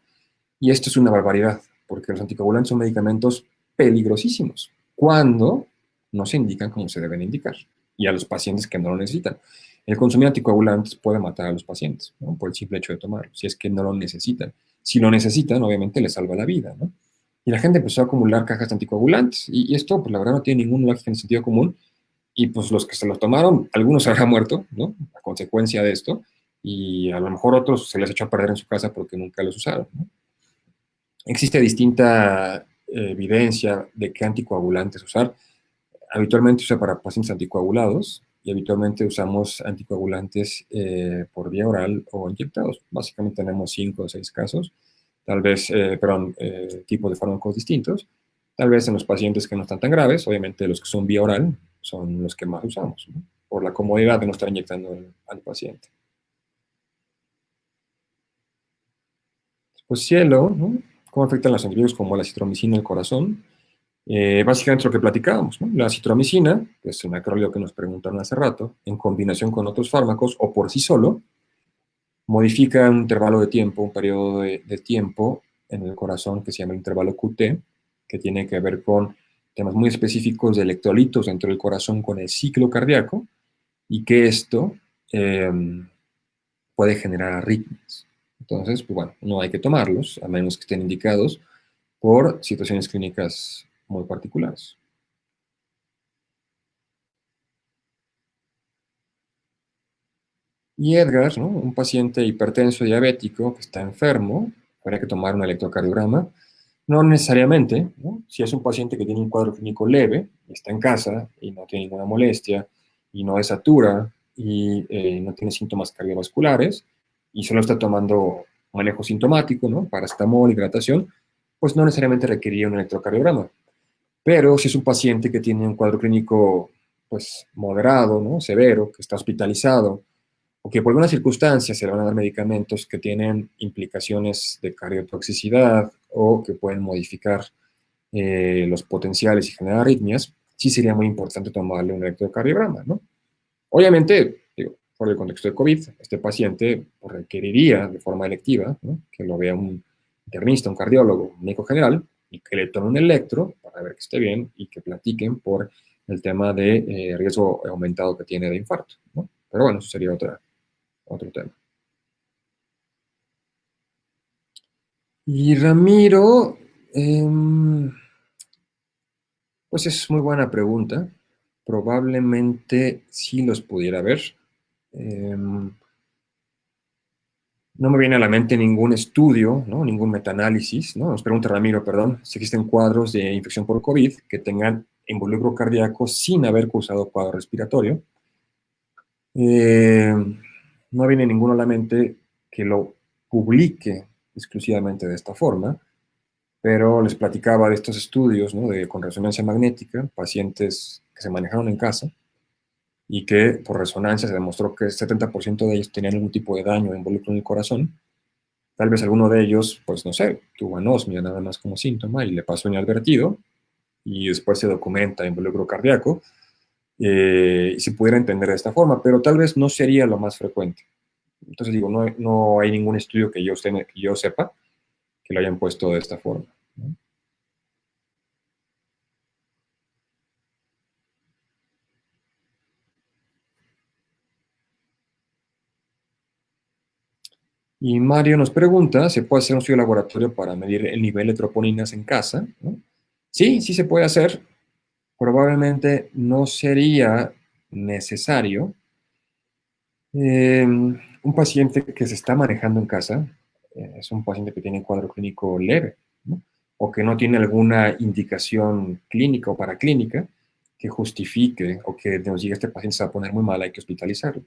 Y esto es una barbaridad, porque los anticoagulantes son medicamentos peligrosísimos cuando no se indican como se deben indicar, y a los pacientes que no lo necesitan. El consumir anticoagulantes puede matar a los pacientes, ¿no? Por el simple hecho de tomarlo, si es que no lo necesitan. Si lo necesitan, obviamente les salva la vida, ¿no? Y la gente empezó a acumular cajas de anticoagulantes, y esto, pues la verdad, no tiene ninguna lógica en el sentido común, y pues los que se los tomaron, algunos habrán muerto, ¿no? A consecuencia de esto, y a lo mejor otros se les echó a perder en su casa porque nunca los usaron, ¿no? Existe distinta evidencia de qué anticoagulantes usar. Habitualmente se usa para pacientes anticoagulados y habitualmente usamos anticoagulantes por vía oral o inyectados. Básicamente tenemos 5 o 6 casos, tal vez, tipos de fármacos distintos. Tal vez en los pacientes que no están tan graves, obviamente los que son vía oral son los que más usamos, ¿no? Por la comodidad de no estar inyectando al paciente. Pues cielo, ¿no? ¿Cómo afectan los antibióticos como la citromicina al corazón? Básicamente lo que platicábamos, ¿no? La citromicina, que es un acrolio que nos preguntaron hace rato, en combinación con otros fármacos o por sí solo, modifica un intervalo de tiempo, un periodo de tiempo en el corazón que se llama el intervalo QT, que tiene que ver con temas muy específicos de electrolitos dentro del corazón con el ciclo cardíaco, y que esto puede generar arritmias. Entonces, pues bueno, no hay que tomarlos, a menos que estén indicados por situaciones clínicas muy particulares. Y Edgar, ¿no? Un paciente hipertenso diabético que está enfermo, habría que tomar un electrocardiograma. No necesariamente, ¿no? Si es un paciente que tiene un cuadro clínico leve, está en casa y no tiene ninguna molestia, y no desatura, y no tiene síntomas cardiovasculares, y solo está tomando manejo sintomático, ¿no? Paracetamol, hidratación, pues no necesariamente requeriría un electrocardiograma. Pero si es un paciente que tiene un cuadro clínico, pues, moderado, ¿no? Severo, que está hospitalizado, o que por alguna circunstancia se le van a dar medicamentos que tienen implicaciones de cardiotoxicidad o que pueden modificar los potenciales y generar arritmias, sí sería muy importante tomarle un electrocardiograma, ¿no? Obviamente, digo, por el contexto de COVID, este paciente requeriría de forma electiva, ¿no? Que lo vea un internista, un cardiólogo, un médico general, y que le tome un electro para ver que esté bien y que platiquen por el tema de riesgo aumentado que tiene de infarto, ¿no? Pero bueno, eso sería otro tema. Y Ramiro, pues es muy buena pregunta. Probablemente sí los pudiera ver. No me viene a la mente ningún estudio, ¿no? Ningún metaanálisis, ¿no? Nos pregunta Ramiro, perdón, si existen cuadros de infección por COVID que tengan involucro cardíaco sin haber cursado cuadro respiratorio. No viene ninguno a la mente que lo publique exclusivamente de esta forma, pero les platicaba de estos estudios, ¿no? Con resonancia magnética, pacientes que se manejaron en casa y que por resonancia se demostró que el 70% de ellos tenían algún tipo de daño involucro en el corazón. Tal vez alguno de ellos, pues no sé, tuvo anosmia nada más como síntoma y le pasó inadvertido y después se documenta involucro cardíaco y se pudiera entender de esta forma, pero tal vez no sería lo más frecuente. Entonces digo, no hay ningún estudio que yo sepa que lo hayan puesto de esta forma, ¿no? Y Mario nos pregunta, ¿se puede hacer un estudio de laboratorio para medir el nivel de troponinas en casa? ¿No? Sí, sí se puede hacer. Probablemente no sería necesario. Un paciente que se está manejando en casa es un paciente que tiene cuadro clínico leve, ¿no? O que no tiene alguna indicación clínica o paraclínica que justifique o que nos diga este paciente se va a poner muy mal, hay que hospitalizarlo.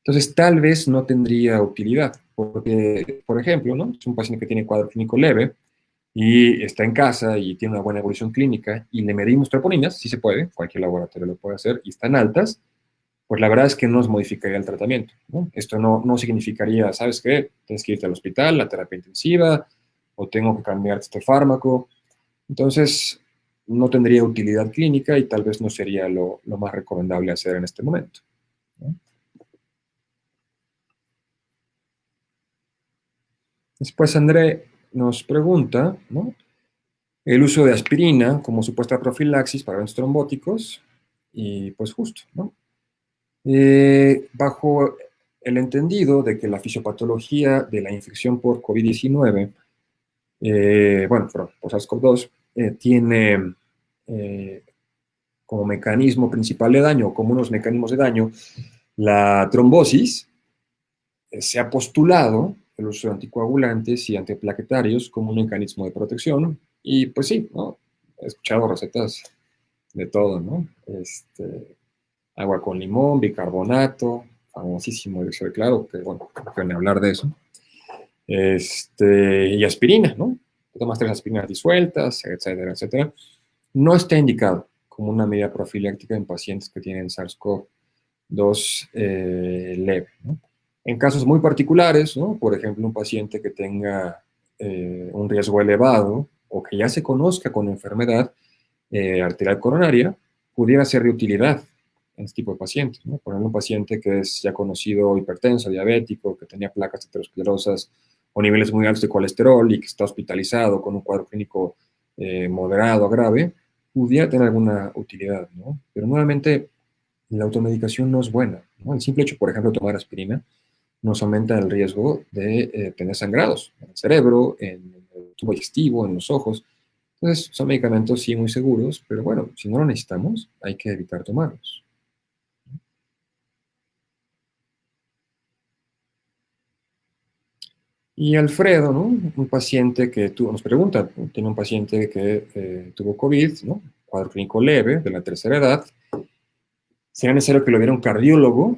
Entonces, tal vez no tendría utilidad, porque, por ejemplo, ¿no? Es un paciente que tiene cuadro clínico leve y está en casa y tiene una buena evolución clínica y le medimos troponinas, sí se puede, cualquier laboratorio lo puede hacer, y están altas, pues la verdad es que no nos modificaría el tratamiento, ¿no? Esto no significaría, ¿sabes qué? Tienes que irte al hospital, la terapia intensiva, o tengo que cambiar este fármaco. Entonces, no tendría utilidad clínica y tal vez no sería lo más recomendable hacer en este momento, ¿no? Después André nos pregunta, ¿no? El uso de aspirina como supuesta profilaxis para eventos trombóticos y pues justo, ¿no? Bajo el entendido de que la fisiopatología de la infección por COVID-19, bueno, por SARS-CoV-2, tiene como mecanismo principal de daño, como unos mecanismos de daño, la trombosis. Se ha postulado el uso de anticoagulantes y antiplaquetarios como un mecanismo de protección, y pues sí, ¿no? He escuchado recetas de todo, ¿no? Agua con limón, bicarbonato, famosísimo elixir de claro, que bueno, no quiero ni hablar de eso. Y aspirina, ¿no? Te tomas 3 aspirinas disueltas, etcétera, etcétera. No está indicado como una medida profiláctica en pacientes que tienen SARS-CoV-2 leve, ¿no? En casos muy particulares, ¿no? Por ejemplo, un paciente que tenga un riesgo elevado o que ya se conozca con enfermedad arterial coronaria, pudiera ser de utilidad en este tipo de pacientes, ¿no? Por ejemplo, un paciente que es ya conocido hipertenso, diabético, que tenía placas aterosclerosas o niveles muy altos de colesterol y que está hospitalizado con un cuadro clínico moderado a grave, pudiera tener alguna utilidad, ¿no? Pero nuevamente, la automedicación no es buena, ¿no? El simple hecho, por ejemplo, de tomar aspirina nos aumenta el riesgo de tener sangrados en el cerebro, en el tubo digestivo, en los ojos. Entonces, son medicamentos sí muy seguros, pero bueno, si no lo necesitamos, hay que evitar tomarlos. Y Alfredo, ¿no? Un paciente que nos pregunta, tiene un paciente que tuvo COVID, ¿no? Cuadro clínico leve, de la tercera edad. ¿Sería necesario que lo viera un cardiólogo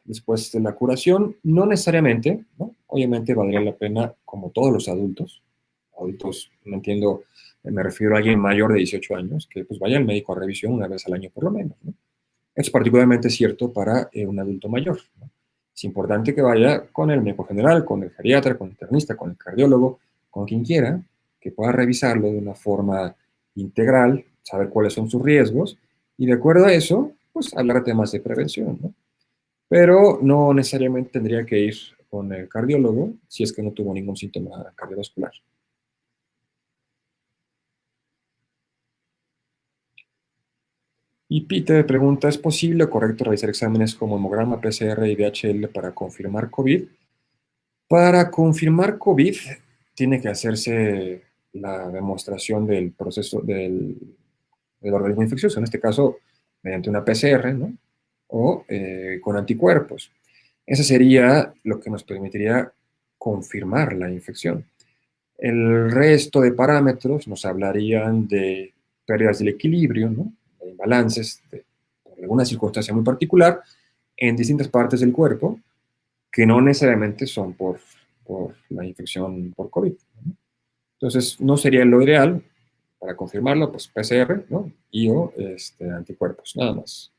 después de la curación? No necesariamente, ¿no? Obviamente valdría la pena, como todos los adultos, no entiendo, me refiero a alguien mayor de 18 años, que pues vaya al médico a revisión una vez al año por lo menos, ¿no? Es particularmente cierto para un adulto mayor, ¿no? Es importante que vaya con el médico general, con el geriatra, con el internista, con el cardiólogo, con quien quiera, que pueda revisarlo de una forma integral, saber cuáles son sus riesgos y de acuerdo a eso, pues hablar de temas de prevención, ¿no? Pero no necesariamente tendría que ir con el cardiólogo si es que no tuvo ningún síntoma cardiovascular. Y Peter pregunta, ¿es posible o correcto realizar exámenes como hemograma, PCR y DHL para confirmar COVID? Para confirmar COVID tiene que hacerse la demostración del proceso del organismo infeccioso, en este caso mediante una PCR, ¿no? O con anticuerpos. Ese sería lo que nos permitiría confirmar la infección. El resto de parámetros nos hablarían de pérdidas del equilibrio, ¿no? De imbalances, por alguna circunstancia muy particular, en distintas partes del cuerpo, que no necesariamente son por la infección por COVID, ¿no? Entonces, no sería lo ideal para confirmarlo, pues PCR, ¿no? Y o anticuerpos, nada más.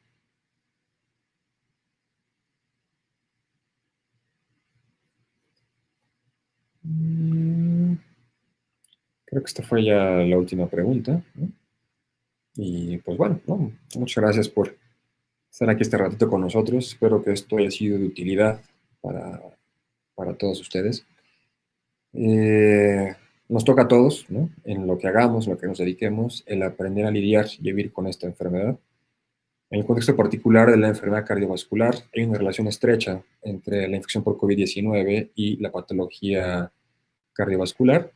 Mm, Creo que esta fue ya la última pregunta, ¿no? Y pues bueno, ¿no? Muchas gracias por estar aquí este ratito con nosotros. Espero que esto haya sido de utilidad para, para todos ustedes. Nos toca a todos, ¿no? En lo que hagamos, lo que nos dediquemos, el aprender a lidiar y vivir con esta enfermedad. En el contexto particular de la enfermedad cardiovascular, hay una relación estrecha entre la infección por COVID-19 y la patología cardiovascular.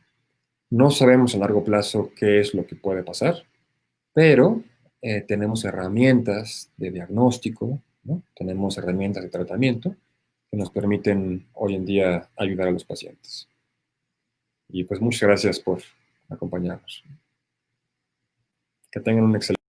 No sabemos a largo plazo qué es lo que puede pasar, pero tenemos herramientas de diagnóstico, ¿no? Tenemos herramientas de tratamiento que nos permiten hoy en día ayudar a los pacientes. Y pues muchas gracias por acompañarnos. Que tengan un excelente